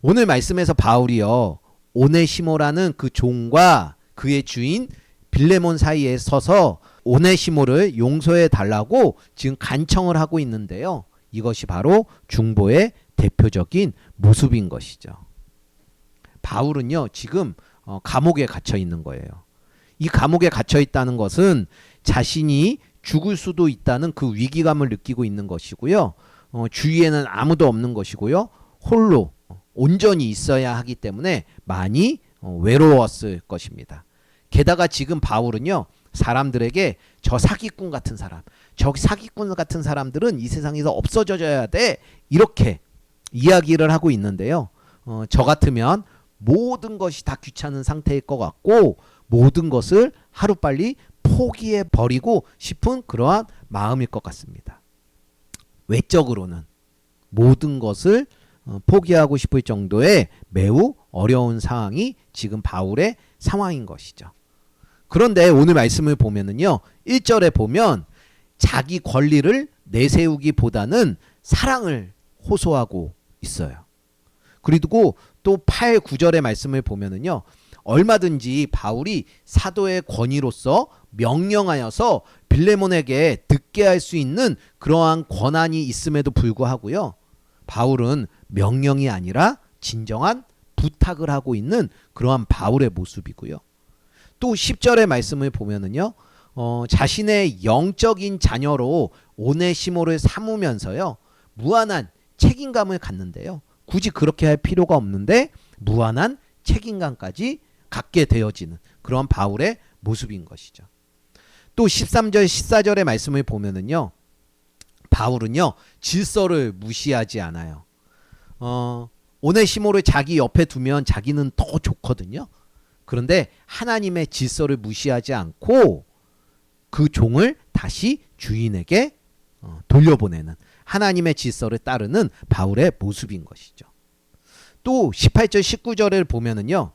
오늘 말씀에서 바울이요, 오네시모라는 그 종과 그의 주인 빌레몬 사이에 서서 오네시모를 용서해 달라고 지금 간청을 하고 있는데요, 이것이 바로 중보의 대표적인 모습인 것이죠. 바울은요, 지금 감옥에 갇혀 있는 거예요. 이 감옥에 갇혀 있다는 것은 자신이 죽을 수도 있다는 그 위기감을 느끼고 있는 것이고요. 주위에는 아무도 없는 것이고요. 홀로 온전히 있어야 하기 때문에 많이 외로웠을 것입니다. 게다가 지금 바울은요, 사람들에게 저 사기꾼 같은 사람, 저 사기꾼 같은 사람들은 이 세상에서 없어져야 돼, 이렇게 이야기를 하고 있는데요. 저 같으면 모든 것이 다 귀찮은 상태일 것 같고 모든 것을 하루빨리 포기해 버리고 싶은 그러한 마음일 것 같습니다. 외적으로는 모든 것을 포기하고 싶을 정도의 매우 어려운 상황이 지금 바울의 상황인 것이죠. 그런데 오늘 말씀을 보면은요, 1절에 보면 자기 권리를 내세우기보다는 사랑을 호소하고 있어요. 그리고 또 8, 9절의 말씀을 보면은요, 얼마든지 바울이 사도의 권위로서 명령하여서 빌레몬에게 듣게 할 수 있는 그러한 권한이 있음에도 불구하고요, 바울은 명령이 아니라 진정한 부탁을 하고 있는 그러한 바울의 모습이고요. 또 10절의 말씀을 보면은요, 자신의 영적인 자녀로 오네시모를 삼으면서요, 무한한 책임감을 갖는데요, 굳이 그렇게 할 필요가 없는데 무한한 책임감까지 갖게 되어지는 그런 바울의 모습인 것이죠. 또 13절 14절의 말씀을 보면은요, 바울은요, 질서를 무시하지 않아요. 오네시모를 자기 옆에 두면 자기는 더 좋거든요. 그런데 하나님의 질서를 무시하지 않고 그 종을 다시 주인에게 돌려보내는 하나님의 질서를 따르는 바울의 모습인 것이죠. 또 18절 19절을 보면은요,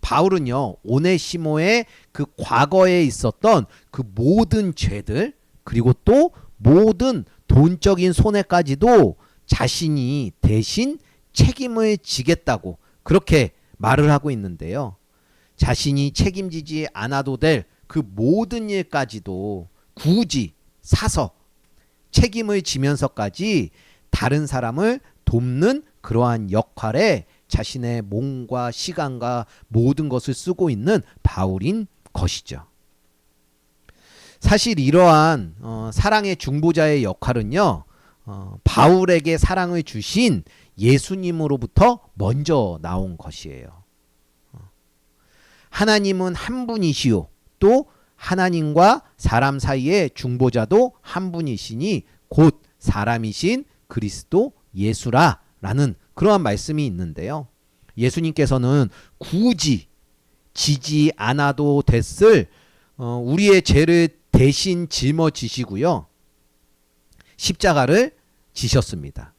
바울은요, 오네시모의 그 과거에 있었던 그 모든 죄들, 그리고 또 모든 돈적인 손해까지도 자신이 대신 책임을 지겠다고 그렇게 말을 하고 있는데요, 자신이 책임지지 않아도 될 그 모든 일까지도 굳이 사서 책임을 지면서까지 다른 사람을 돕는 그러한 역할에 자신의 몸과 시간과 모든 것을 쓰고 있는 바울인 것이죠. 사실 이러한 사랑의 중보자의 역할은요, 바울에게 사랑을 주신 예수님으로부터 먼저 나온 것이에요. 하나님은 한 분이시요, 또 하나님과 사람 사이의 중보자도 한 분이시니 곧 사람이신 그리스도 예수라라는 그러한 말씀이 있는데요. 예수님께서는 굳이 지지 않아도 됐을 우리의 죄를 대신 짊어지시고요. 십자가를 지셨습니다.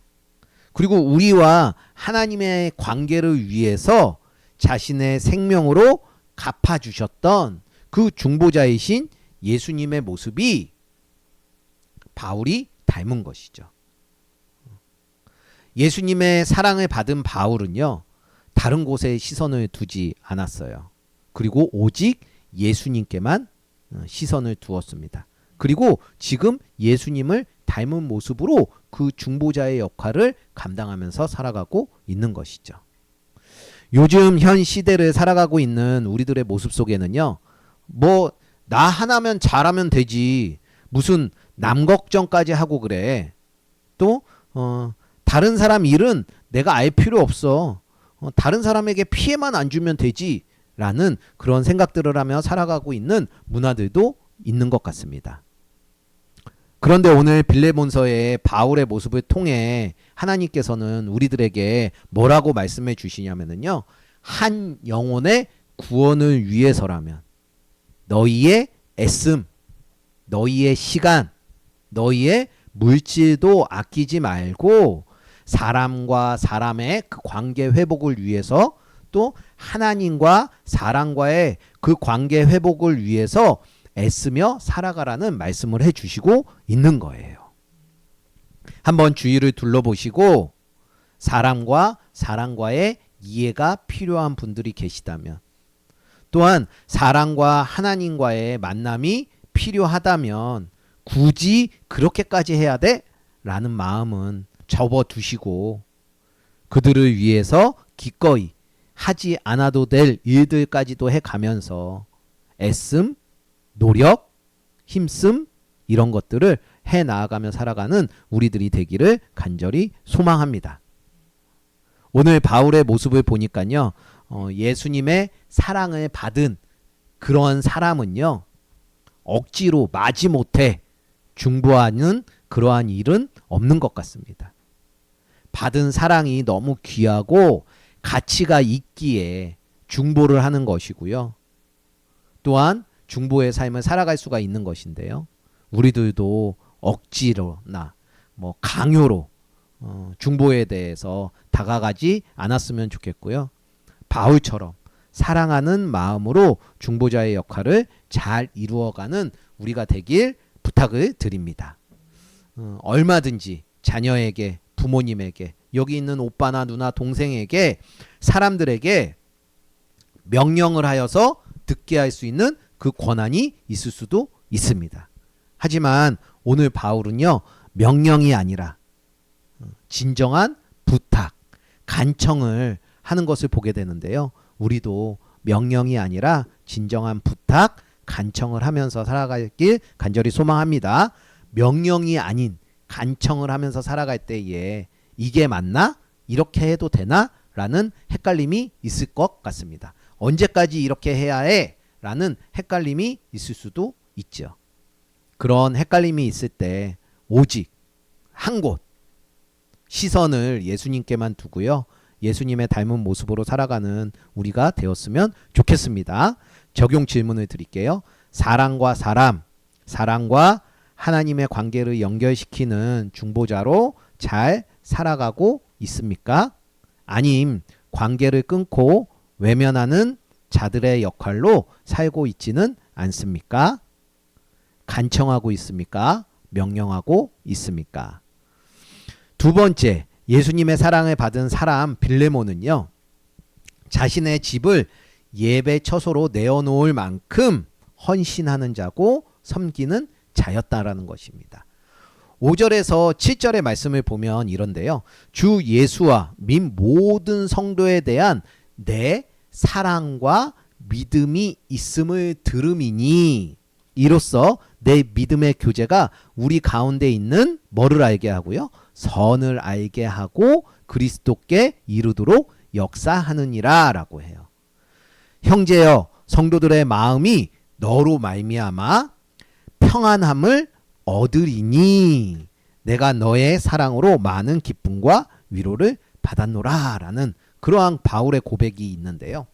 그리고 우리와 하나님의 관계를 위해서 자신의 생명으로 갚아주셨던 그 중보자이신 예수님의 모습이 바울이 닮은 것이죠. 예수님의 사랑을 받은 바울은요, 다른 곳에 시선을 두지 않았어요. 그리고 오직 예수님께만 시선을 두었습니다. 그리고 지금 예수님을 닮은 모습으로 그 중보자의 역할을 감당하면서 살아가고 있는 것이죠. 요즘 현 시대를 살아가고 있는 우리들의 모습 속에는요, 뭐 나 하나면 잘하면 되지, 무슨 남 걱정까지 하고 그래, 또 다른 사람 일은 내가 알 필요 없어, 다른 사람에게 피해만 안 주면 되지 라는 그런 생각들을 하며 살아가고 있는 문화들도 있는 것 같습니다. 그런데 오늘 빌레몬서의 바울의 모습을 통해 하나님께서는 우리들에게 뭐라고 말씀해 주시냐면요, 한 영혼의 구원을 위해서라면 너희의 애씀, 너희의 시간, 너희의 물질도 아끼지 말고 사람과 사람의 그 관계 회복을 위해서, 또 하나님과 사람과의 그 관계 회복을 위해서 애쓰며 살아가라는 말씀을 해주시고 있는 거예요. 한번 주위를 둘러보시고 사람과 사람과의 이해가 필요한 분들이 계시다면, 또한 사람과 하나님과의 만남이 필요하다면 굳이 그렇게까지 해야 돼? 라는 마음은 접어두시고 그들을 위해서 기꺼이 하지 않아도 될 일들까지도 해가면서 애씀, 노력, 힘씀 이런 것들을 해나가며 살아가는 우리들이 되기를 간절히 소망합니다. 오늘 바울의 모습을 보니까요, 예수님의 사랑을 받은 그런 사람은요, 억지로 마지못해 중보하는 그러한 일은 없는 것 같습니다. 받은 사랑이 너무 귀하고 가치가 있기에 중보를 하는 것이고요. 또한 중보의 삶을 살아갈 수가 있는 것인데요. 우리들도 억지로나 뭐 강요로 중보에 대해서 다가가지 않았으면 좋겠고요. 바울처럼 사랑하는 마음으로 중보자의 역할을 잘 이루어가는 우리가 되길 부탁을 드립니다. 얼마든지 자녀에게, 부모님에게, 여기 있는 오빠나 누나, 동생에게, 사람들에게 명령을 하여서 듣게 할 수 있는 그 권한이 있을 수도 있습니다. 하지만 오늘 바울은요, 명령이 아니라 진정한 부탁, 간청을 하는 것을 보게 되는데요. 우리도 명령이 아니라 진정한 부탁, 간청을 하면서 살아가길 간절히 소망합니다. 명령이 아닌 간청을 하면서 살아갈 때에 이게 맞나? 이렇게 해도 되나? 라는 헷갈림이 있을 것 같습니다. 언제까지 이렇게 해야 해? 라는 헷갈림이 있을 수도 있죠. 그런 헷갈림이 있을 때 오직 한 곳 시선을 예수님께만 두고요, 예수님의 닮은 모습으로 살아가는 우리가 되었으면 좋겠습니다. 적용 질문을 드릴게요. 사랑과 사람, 사랑과 하나님의 관계를 연결시키는 중보자로 잘 살아가고 있습니까? 아님 관계를 끊고 외면하는 자들의 역할로 살고 있지는 않습니까? 간청하고 있습니까? 명령하고 있습니까? 두 번째, 예수님의 사랑을 받은 사람 빌레몬은요, 자신의 집을 예배 처소로 내어놓을 만큼 헌신하는 자고 섬기는 자였다라는 것입니다. 5절에서 7절의 말씀을 보면 이런데요. 주 예수와 및 모든 성도에 대한 내 사랑과 믿음이 있음을 들음이니, 이로써 내 믿음의 교제가 우리 가운데 있는 뭐를 알게 하고요? 선을 알게 하고 그리스도께 이르도록 역사하느니라 라고 해요. 형제여, 성도들의 마음이 너로 말미암아 평안함을 얻으리니 내가 너의 사랑으로 많은 기쁨과 위로를 받았노라 라는 그러한 바울의 고백이 있는데요.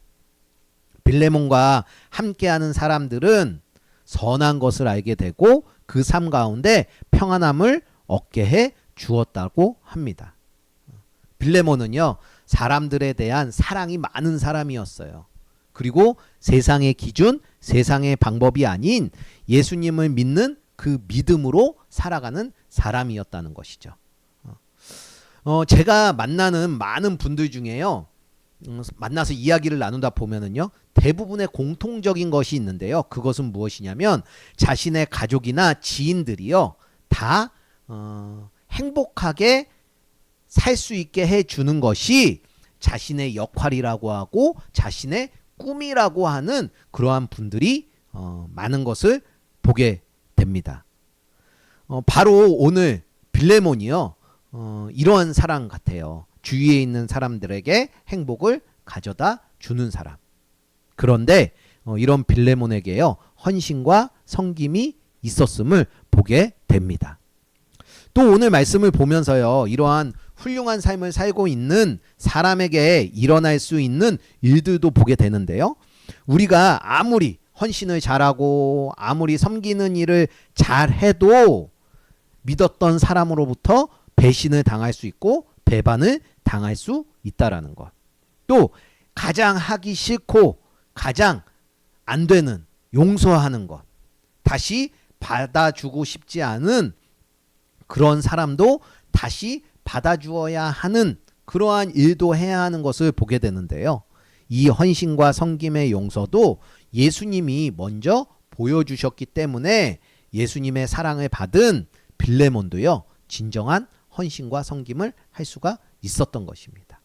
빌레몬과 함께하는 사람들은 선한 것을 알게 되고 그 삶 가운데 평안함을 얻게 해 주었다고 합니다. 빌레몬은요, 사람들에 대한 사랑이 많은 사람이었어요. 그리고 세상의 기준, 세상의 방법이 아닌 예수님을 믿는 그 믿음으로 살아가는 사람이었다는 것이죠. 제가 만나는 많은 분들 중에요, 만나서 이야기를 나누다 보면은요, 대부분의 공통적인 것이 있는데요. 그것은 무엇이냐면 자신의 가족이나 지인들이요, 다 행복하게 살 수 있게 해주는 것이 자신의 역할이라고 하고 자신의 꿈이라고 하는 그러한 분들이 많은 것을 보게 됩니다. 바로 오늘 빌레몬이요, 이러한 사람 같아요. 주위에 있는 사람들에게 행복을 가져다 주는 사람. 그런데 이런 빌레몬에게요, 헌신과 섬김이 있었음을 보게 됩니다. 또 오늘 말씀을 보면서요, 이러한 훌륭한 삶을 살고 있는 사람에게 일어날 수 있는 일들도 보게 되는데요. 우리가 아무리 헌신을 잘하고 아무리 섬기는 일을 잘해도 믿었던 사람으로부터 배신을 당할 수 있고 배반을 당할 수 있다라는 것. 또 가장 하기 싫고 가장 안 되는 용서하는 것, 다시 받아주고 싶지 않은 그런 사람도 다시 받아주어야 하는 그러한 일도 해야 하는 것을 보게 되는데요. 이 헌신과 섬김의 용서도 예수님이 먼저 보여주셨기 때문에 예수님의 사랑을 받은 빌레몬도요, 진정한 헌신과 섬김을 할 수가 있었던 것입니다.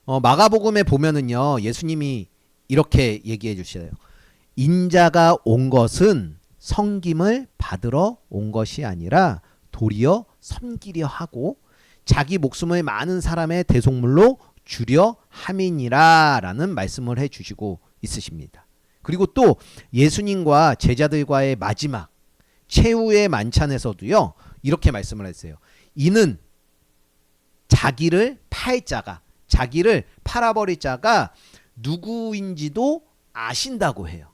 마가복음에 보면은요, 예수님이 이렇게 얘기해 주시네요. 인자가 온 것은 섬김을 받으러 온 것이 아니라 도리어 섬기려 하고 자기 목숨을 많은 사람의 대속물로 주려 함이니라 라는 말씀을 해 주시고 있으십니다. 그리고 또 예수님과 제자들과의 마지막 최후의 만찬에서도요, 이렇게 말씀을 했어요. 이는 자기를 팔 자가, 자기를 팔아버릴 자가 누구인지도 아신다고 해요.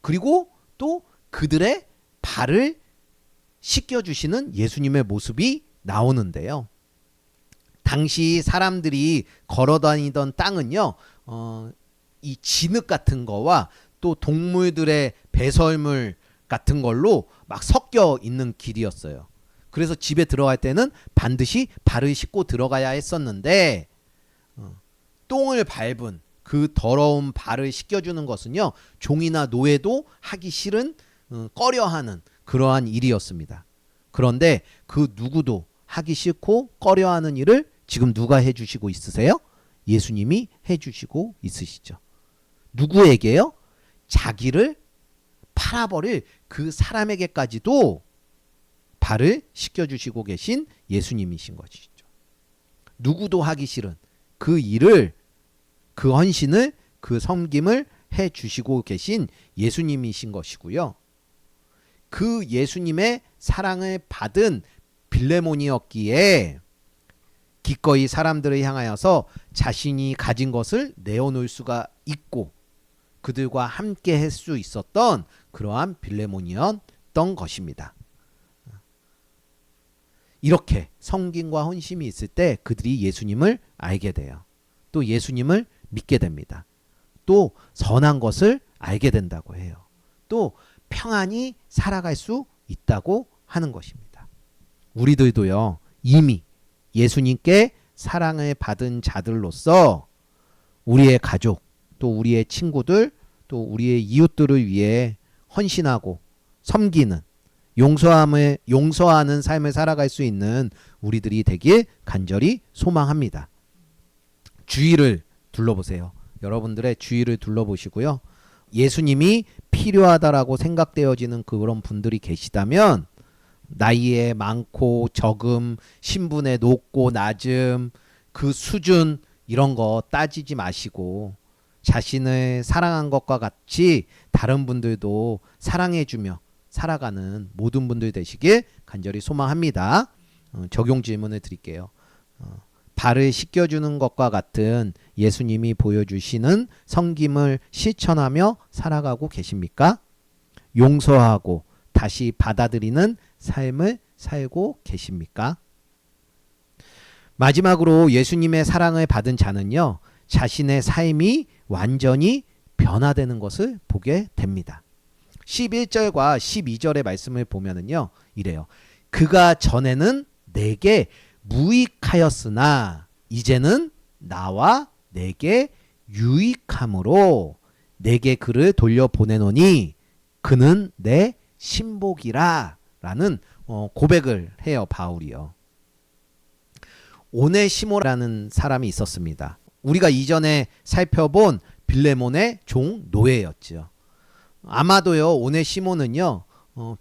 그리고 또 그들의 발을 씻겨주시는 예수님의 모습이 나오는데요. 당시 사람들이 걸어다니던 땅은요, 이 진흙 같은 거와 또 동물들의 배설물 같은 걸로 막 섞여 있는 길이었어요. 그래서 집에 들어갈 때는 반드시 발을 씻고 들어가야 했었는데, 똥을 밟은 그 더러운 발을 씻겨주는 것은요, 종이나 노예도 하기 싫은, 꺼려하는 그러한 일이었습니다. 그런데 그 누구도 하기 싫고 꺼려하는 일을 지금 누가 해주시고 있으세요? 예수님이 해주시고 있으시죠. 누구에게요? 자기를 팔아버릴 그 사람에게까지도 발을 씻겨주시고 계신 예수님이신 것이죠. 누구도 하기 싫은 그 일을, 그 헌신을, 그 섬김을 해주시고 계신 예수님이신 것이고요. 그 예수님의 사랑을 받은 빌레몬이었기에 기꺼이 사람들을 향하여서 자신이 가진 것을 내어놓을 수가 있고 그들과 함께 할 수 있었던 그러한 빌레몬이었던 것입니다. 이렇게 섬김과 헌신이 있을 때 그들이 예수님을 알게 돼요. 또 예수님을 믿게 됩니다. 또 선한 것을 알게 된다고 해요. 또 평안히 살아갈 수 있다고 하는 것입니다. 우리들도요, 이미 예수님께 사랑을 받은 자들로서 우리의 가족, 또 우리의 친구들, 또 우리의 이웃들을 위해 헌신하고 섬기는, 용서하는 삶을 살아갈 수 있는 우리들이 되길 간절히 소망합니다. 주위를 둘러보세요. 여러분들의 주위를 둘러보시고요. 예수님이 필요하다라고 생각되어지는 그런 분들이 계시다면 나이에 많고 적음, 신분의 높고 낮음, 그 수준 이런 거 따지지 마시고 자신을 사랑한 것과 같이 다른 분들도 사랑해주며 살아가는 모든 분들 되시길 간절히 소망합니다. 적용 질문을 드릴게요. 발을 씻겨주는 것과 같은 예수님이 보여주시는 섬김을 실천하며 살아가고 계십니까? 용서하고 다시 받아들이는 삶을 살고 계십니까? 마지막으로 예수님의 사랑을 받은 자는요, 자신의 삶이 완전히 변화되는 것을 보게 됩니다. 11절과 12절의 말씀을 보면은요, 이래요. 그가 전에는 내게 무익하였으나 이제는 나와 내게 유익함으로 내게 그를 돌려보내노니 그는 내 신복이라 라는 고백을 해요, 바울이요. 오네시모라는 사람이 있었습니다. 우리가 이전에 살펴본 빌레몬의 종 노예였죠. 아마도요, 오네시모는요,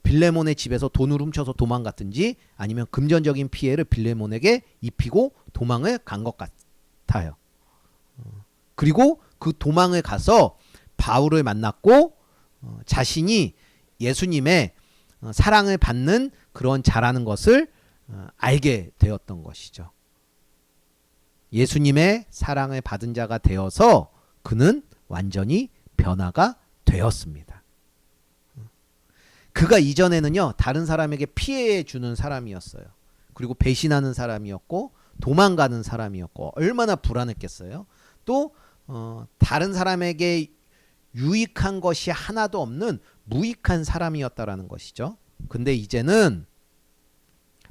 빌레몬의 집에서 돈을 훔쳐서 도망갔든지 아니면 금전적인 피해를 빌레몬에게 입히고 도망을 간 것 같아요. 그리고 그 도망을 가서 바울을 만났고 자신이 예수님의 사랑을 받는 그런 자라는 것을 알게 되었던 것이죠. 예수님의 사랑을 받은 자가 되어서 그는 완전히 변화가 되었습니다. 그가 이전에는요, 다른 사람에게 피해 주는 사람이었어요. 그리고 배신하는 사람이었고 도망가는 사람이었고 얼마나 불안했겠어요. 또 다른 사람에게 유익한 것이 하나도 없는 무익한 사람이었다라는 것이죠. 근데 이제는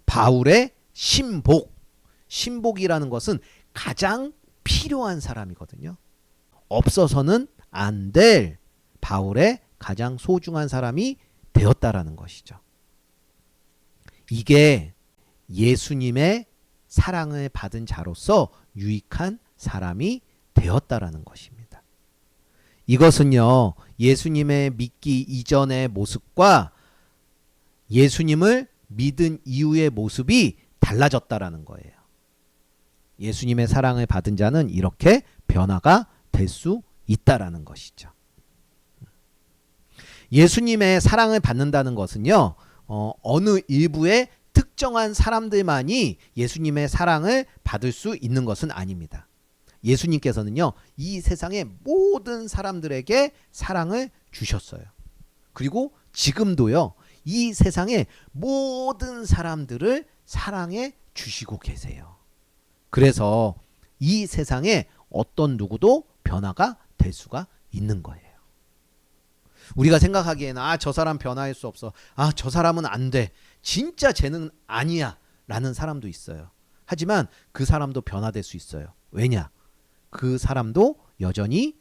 바울의 신복이라는 것은 가장 필요한 사람이거든요. 없어서는 안 될 바울의 가장 소중한 사람이 되었다라는 것이죠. 이게 예수님의 사랑을 받은 자로서 유익한 사람이 되었다라는 것입니다. 이것은요, 예수님의 믿기 이전의 모습과 예수님을 믿은 이후의 모습이 달라졌다라는 거예요. 예수님의 사랑을 받은 자는 이렇게 변화가 될 수 있다라는 것이죠. 예수님의 사랑을 받는다는 것은요, 어느 일부의 특정한 사람들만이 예수님의 사랑을 받을 수 있는 것은 아닙니다. 예수님께서는요, 이 세상의 모든 사람들에게 사랑을 주셨어요. 그리고 지금도요, 이 세상의 모든 사람들을 사랑해 주시고 계세요. 그래서 이 세상에 어떤 누구도 변화가 될 수가 있는 거예요. 우리가 생각하기에는 저 사람 변화할 수 없어. 저 사람은 안 돼. 진짜 쟤는 아니야. 라는 사람도 있어요. 하지만 그 사람도 변화될 수 있어요. 왜냐? 그 사람도 여전히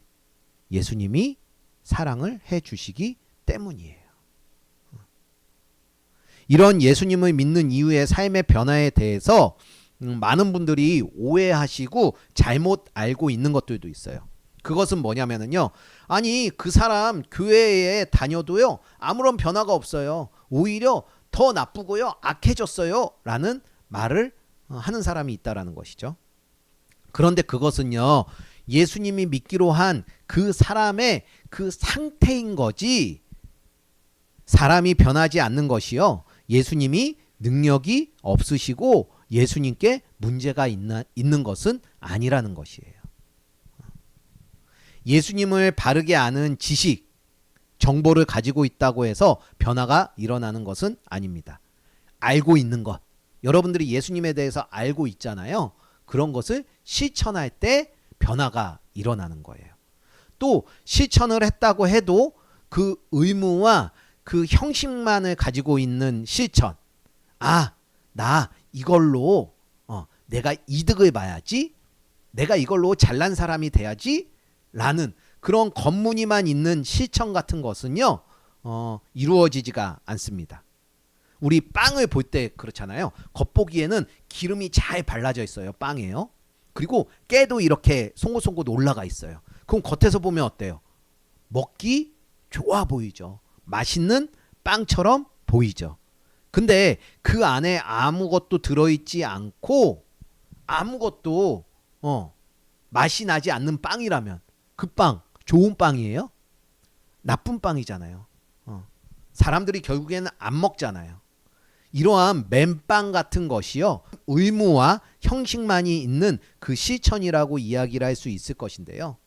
예수님이 사랑을 해 주시기 때문이에요. 이런 예수님을 믿는 이후의 삶의 변화에 대해서 많은 분들이 오해하시고 잘못 알고 있는 것들도 있어요. 그것은 뭐냐면요, 아니 그 사람 교회에 다녀도요 아무런 변화가 없어요. 오히려 더 나쁘고요 악해졌어요 라는 말을 하는 사람이 있다라는 것이죠. 그런데 그것은요, 예수님이 믿기로 한 그 사람의 그 상태인 거지, 사람이 변하지 않는 것이요, 예수님이 능력이 없으시고 예수님께 문제가 있는 것은 아니라는 것이에요. 예수님을 바르게 아는 지식, 정보를 가지고 있다고 해서 변화가 일어나는 것은 아닙니다. 알고 있는 것, 여러분들이 예수님에 대해서 알고 있잖아요. 그런 것을 실천할 때 변화가 일어나는 거예요. 또 실천을 했다고 해도 그 의무와 그 형식만을 가지고 있는 실천, 나 이걸로 내가 이득을 봐야지, 내가 이걸로 잘난 사람이 돼야지 라는 그런 겉무늬만 있는 실천 같은 것은요 이루어지지가 않습니다. 우리 빵을 볼 때 그렇잖아요. 겉보기에는 기름이 잘 발라져 있어요. 빵에요. 그리고 깨도 이렇게 송곳송곳 올라가 있어요. 그럼 겉에서 보면 어때요? 먹기 좋아 보이죠. 맛있는 빵처럼 보이죠. 근데 그 안에 아무것도 들어있지 않고 아무것도 맛이 나지 않는 빵이라면 그 빵 좋은 빵이에요? 나쁜 빵이잖아요. 사람들이 결국에는 안 먹잖아요. 이러한 맨빵 같은 것이요, 의무와 형식만이 있는 그 실천이라고 이야기를 할 수 있을 것인데요.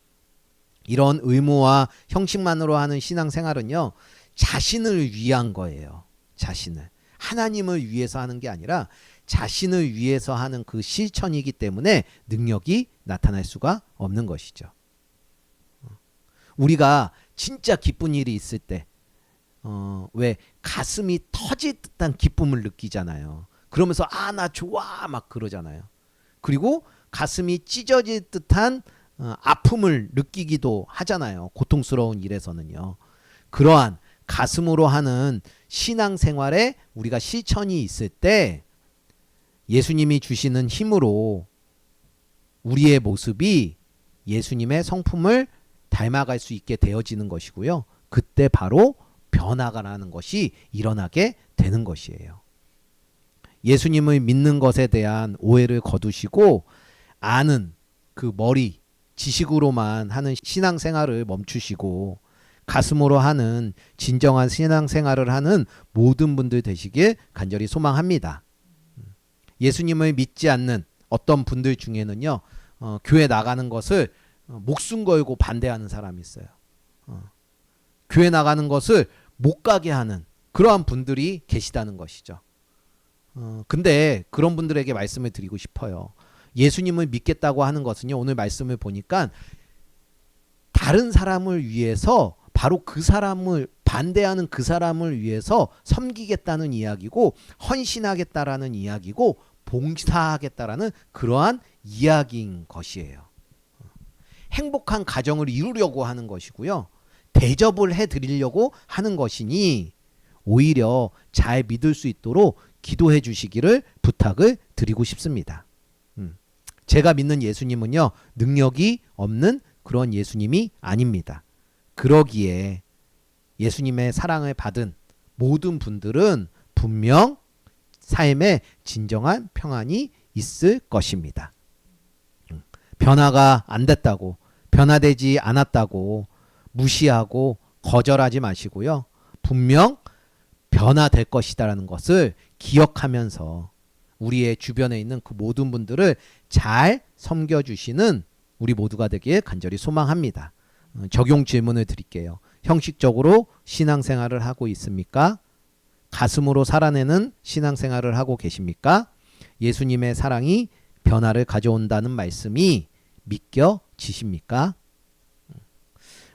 이런 의무와 형식만으로 하는 신앙생활은요, 자신을 위한 거예요. 자신을. 하나님을 위해서 하는 게 아니라 자신을 위해서 하는 그 실천이기 때문에 능력이 나타날 수가 없는 것이죠. 우리가 진짜 기쁜 일이 있을 때 왜 가슴이 터질 듯한 기쁨을 느끼잖아요. 그러면서 아, 나 좋아 막 그러잖아요. 그리고 가슴이 찢어질 듯한 아픔을 느끼기도 하잖아요. 고통스러운 일에서는요. 그러한 가슴으로 하는 신앙생활에 우리가 실천이 있을 때 예수님이 주시는 힘으로 우리의 모습이 예수님의 성품을 닮아갈 수 있게 되어지는 것이고요. 그때 바로 변화가 나는 것이 일어나게 되는 것이에요. 예수님을 믿는 것에 대한 오해를 거두시고 아는 그 머리, 지식으로만 하는 신앙생활을 멈추시고 가슴으로 하는 진정한 신앙생활을 하는 모든 분들 되시길 간절히 소망합니다. 예수님을 믿지 않는 어떤 분들 중에는요, 교회 나가는 것을 목숨 걸고 반대하는 사람이 있어요. 교회 나가는 것을 못 가게 하는 그러한 분들이 계시다는 것이죠. 근데 그런 분들에게 말씀을 드리고 싶어요. 예수님을 믿겠다고 하는 것은요, 오늘 말씀을 보니까 다른 사람을 위해서, 바로 그 사람을 반대하는 그 사람을 위해서 섬기겠다는 이야기고, 헌신하겠다라는 이야기고, 봉사하겠다라는 그러한 이야기인 것이에요. 행복한 가정을 이루려고 하는 것이고요, 대접을 해드리려고 하는 것이니 오히려 잘 믿을 수 있도록 기도해 주시기를 부탁을 드리고 싶습니다. 제가 믿는 예수님은요, 능력이 없는 그런 예수님이 아닙니다. 그러기에 예수님의 사랑을 받은 모든 분들은 분명 삶에 진정한 평안이 있을 것입니다. 변화가 안 됐다고, 변화되지 않았다고 무시하고 거절하지 마시고요. 분명 변화될 것이다라는 것을 기억하면서 우리의 주변에 있는 그 모든 분들을 잘 섬겨주시는 우리 모두가 되길 간절히 소망합니다. 적용 질문을 드릴게요. 형식적으로 신앙생활을 하고 있습니까? 가슴으로 살아내는 신앙생활을 하고 계십니까? 예수님의 사랑이 변화를 가져온다는 말씀이 믿겨지십니까?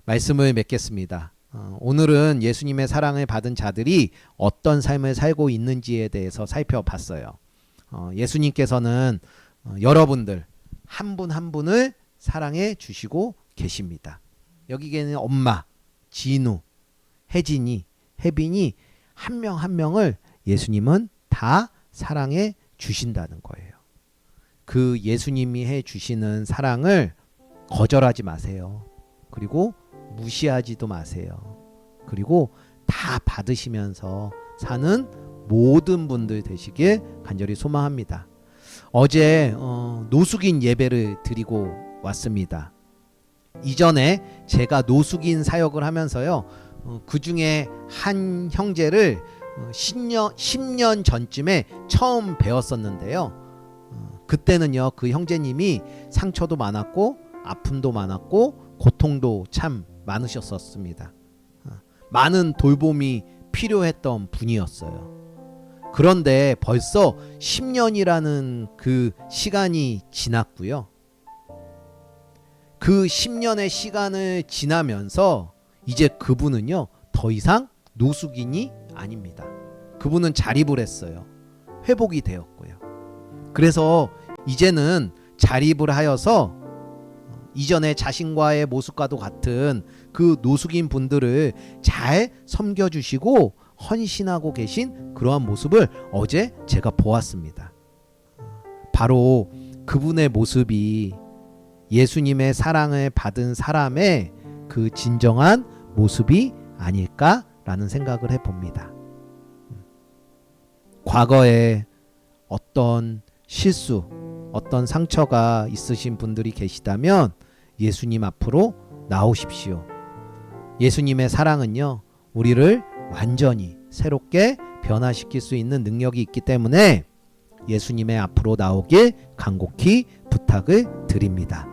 말씀을 맺겠습니다. 오늘은 예수님의 사랑을 받은 자들이 어떤 삶을 살고 있는지에 대해서 살펴봤어요. 예수님께서는 여러분들 한 분 한 분을 사랑해 주시고 계십니다. 여기 계는 엄마, 진우, 혜진이, 혜빈이 한 명 한 명을 예수님은 다 사랑해 주신다는 거예요. 그 예수님이 해 주시는 사랑을 거절하지 마세요. 그리고 무시하지도 마세요. 그리고 다 받으시면서 사는 모든 분들 되시길 간절히 소망합니다. 어제 노숙인 예배를 드리고 왔습니다. 이전에 제가 노숙인 사역을 하면서요, 그 중에 한 형제를 10년 전쯤에 처음 배웠었는데요. 그때는요, 그 형제님이 상처도 많았고 아픔도 많았고 고통도 참 많으셨었습니다. 많은 돌봄이 필요했던 분이었어요. 그런데 벌써 10년이라는 그 시간이 지났고요. 그 10년의 시간을 지나면서 이제 그분은요, 더 이상 노숙인이 아닙니다. 그분은 자립을 했어요. 회복이 되었고요. 그래서 이제는 자립을 하여서 이전에 자신과의 모습과도 같은 그 노숙인 분들을 잘 섬겨주시고 헌신하고 계신 그러한 모습을 어제 제가 보았습니다. 바로 그분의 모습이 예수님의 사랑을 받은 사람의 그 진정한 모습이 아닐까라는 생각을 해봅니다. 과거에 어떤 실수, 어떤 상처가 있으신 분들이 계시다면 예수님 앞으로 나오십시오. 예수님의 사랑은요, 우리를 완전히 새롭게 변화시킬 수 있는 능력이 있기 때문에 예수님의 앞으로 나오길 간곡히 부탁을 드립니다.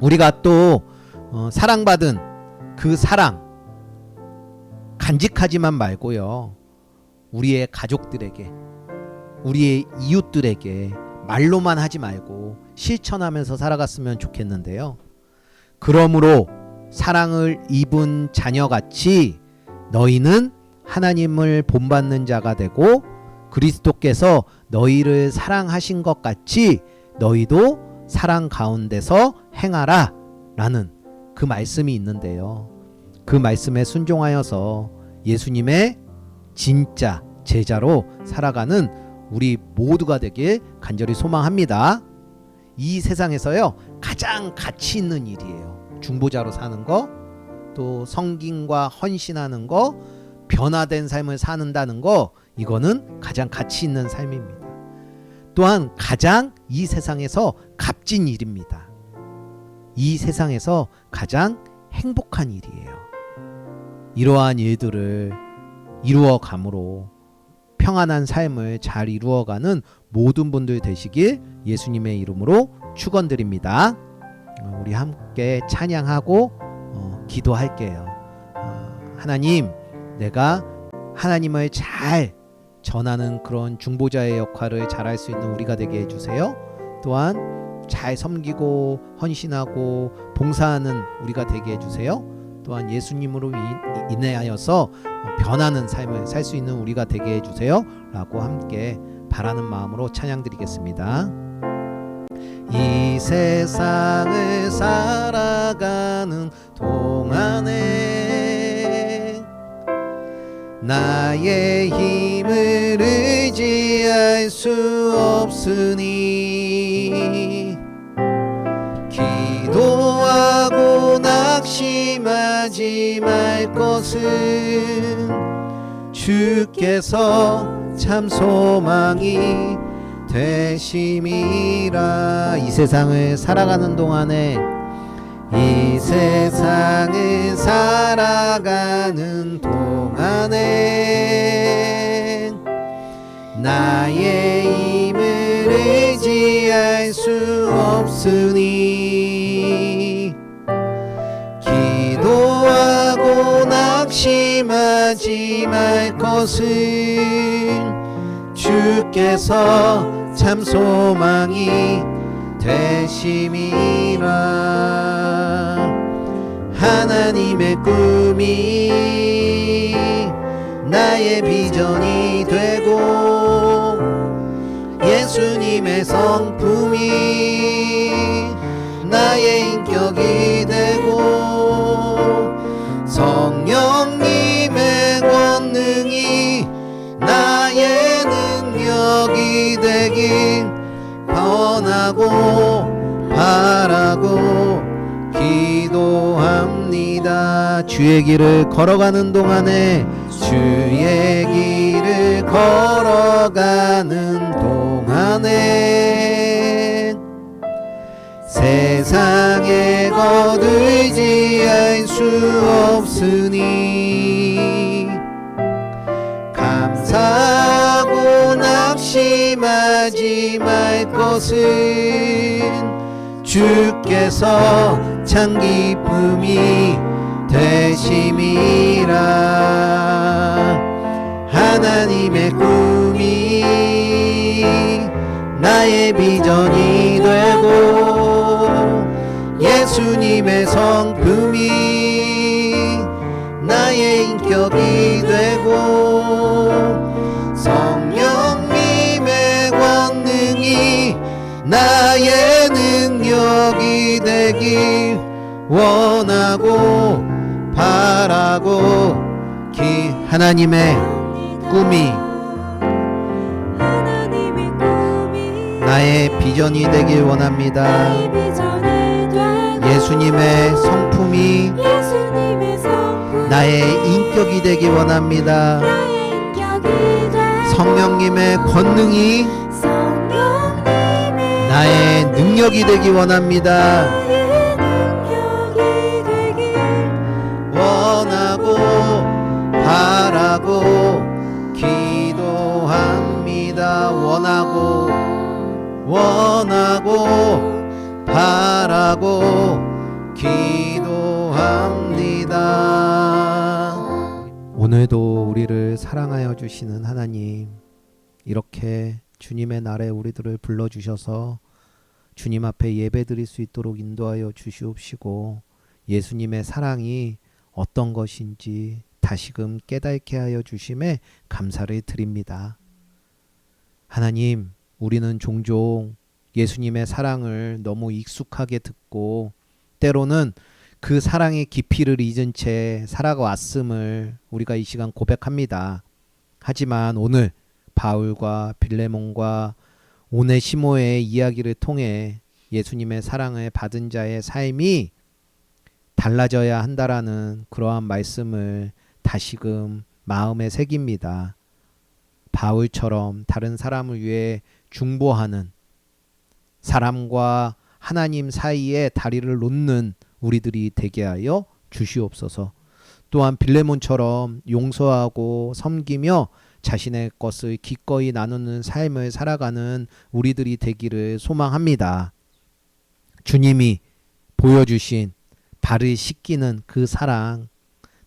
우리가 또 사랑받은 그 사랑 간직하지만 말고요, 우리의 가족들에게, 우리의 이웃들에게 말로만 하지 말고 실천하면서 살아갔으면 좋겠는데요. 그러므로 사랑을 입은 자녀같이 너희는 하나님을 본받는 자가 되고 그리스도께서 너희를 사랑하신 것 같이 너희도 사랑 가운데서 행하라 라는 그 말씀이 있는데요. 그 말씀에 순종하여서 예수님의 진짜 제자로 살아가는 우리 모두가 되길 간절히 소망합니다. 이 세상에서요, 가장 가치 있는 일이에요. 중보자로 사는 거, 또 성김과 헌신하는 거, 변화된 삶을 사는다는 거, 이거는 가장 가치 있는 삶입니다. 또한 가장 이 세상에서 값진 일입니다. 이 세상에서 가장 행복한 일이에요. 이러한 일들을 이루어감으로 평안한 삶을 잘 이루어가는 모든 분들 되시길 예수님의 이름으로 축원드립니다. 우리 함께 찬양하고 기도할게요. 하나님, 내가 하나님을 잘 전하는 그런 중보자의 역할을 잘할 수 있는 우리가 되게 해주세요. 또한 잘 섬기고 헌신하고 봉사하는 우리가 되게 해주세요. 또한 예수님으로 인하여서 변하는 삶을 살 수 있는 우리가 되게 해주세요 라고 함께 바라는 마음으로 찬양드리겠습니다. 이 세상을 살아가는 동안에 나의 힘을 의지할 수 없으니 기도하고 낙심하지 말 것은 주께서 참 소망이 되심이라. 이 세상을 살아가는 동안에, 이 세상을 살아가는 동안에 나의 힘을 의지할 수 없으니 기도하고 낙심하지 말 것은 주께서 참 소망이 되심이라. 하나님의 꿈이 나의 비전이 되고 예수님의 성품이 나의 인격이 되고 성령님의 권능이 나의 능력이 되길 원하고 바라고 기도합니다. 주의 길을 걸어가는 동안에, 주의 길을 걸어가는 동안에 세상의 것 의지할 수 없으니 감사하고 낙심하지 말 것은 주께서 참 기쁨이 되심이라. 하나님의 꿈이 나의 비전이 되고 예수님의 성품이 나의 인격이 되고 성령님의 권능이 나의 능력이 되길 원하고 바라고 하나님의 꿈이 나의 비전이 되길 원합니다. 예수님의 성품이 나의 인격이 되길 원합니다. 성령님의 권능이 나의 능력이 되길 원합니다. 원하고 바라고 기도합니다. 원하고 바라고 기도합니다. 오늘도 우리를 사랑하여 주시는 하나님, 이렇게 주님의 날에 우리들을 불러주셔서 주님 앞에 예배드릴 수 있도록 인도하여 주시옵시고, 예수님의 사랑이 어떤 것인지 다시금 깨닫게 하여 주심에 감사를 드립니다. 하나님, 우리는 종종 예수님의 사랑을 너무 익숙하게 듣고 때로는 그 사랑의 깊이를 잊은 채 살아왔음을 우리가 이 시간 고백합니다. 하지만 오늘 바울과 빌레몬과 오네시모의 이야기를 통해 예수님의 사랑을 받은 자의 삶이 달라져야 한다라는 그러한 말씀을 다시금 마음에 새깁니다. 바울처럼 다른 사람을 위해 중보하는, 사람과 하나님 사이에 다리를 놓는 우리들이 되게 하여 주시옵소서. 또한 빌레몬처럼 용서하고 섬기며 자신의 것을 기꺼이 나누는 삶을 살아가는 우리들이 되기를 소망합니다. 주님이 보여주신 발을 씻기는 그 사랑,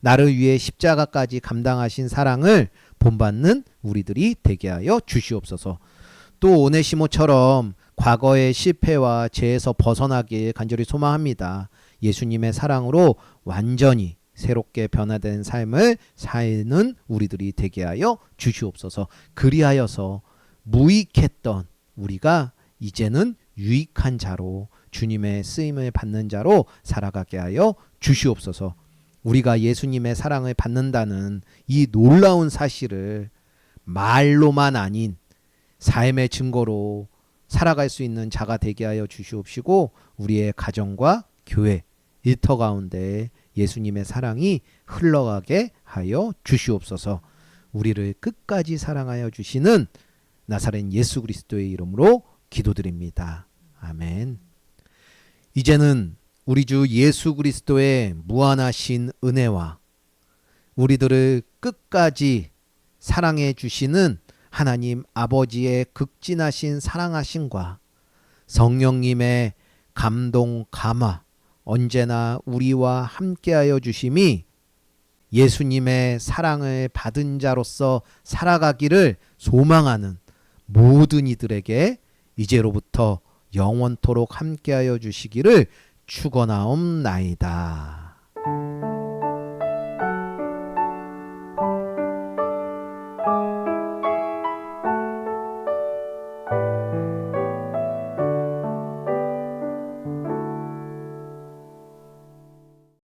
나를 위해 십자가까지 감당하신 사랑을 본받는 우리들이 되게 하여 주시옵소서. 또 오네시모처럼 과거의 실패와 죄에서 벗어나길 간절히 소망합니다. 예수님의 사랑으로 완전히 새롭게 변화된 삶을 사는 우리들이 되게 하여 주시옵소서. 그리하여서 무익했던 우리가 이제는 유익한 자로, 주님의 쓰임을 받는 자로 살아가게 하여 주시옵소서. 우리가 예수님의 사랑을 받는다는 이 놀라운 사실을 말로만 아닌 삶의 증거로 살아갈 수 있는 자가 되게 하여 주시옵시고, 우리의 가정과 교회, 일터 가운데 예수님의 사랑이 흘러가게 하여 주시옵소서. 우리를 끝까지 사랑하여 주시는 나사렛 예수 그리스도의 이름으로 기도드립니다. 아멘. 이제는 우리 주 예수 그리스도의 무한하신 은혜와 우리들을 끝까지 사랑해 주시는 하나님 아버지의 극진하신 사랑하심과 성령님의 감동 감화 언제나 우리와 함께하여 주심이 예수님의 사랑을 받은 자로서 살아가기를 소망하는 모든 이들에게 이제로부터 영원토록 함께하여 주시기를 축원하옵나이다.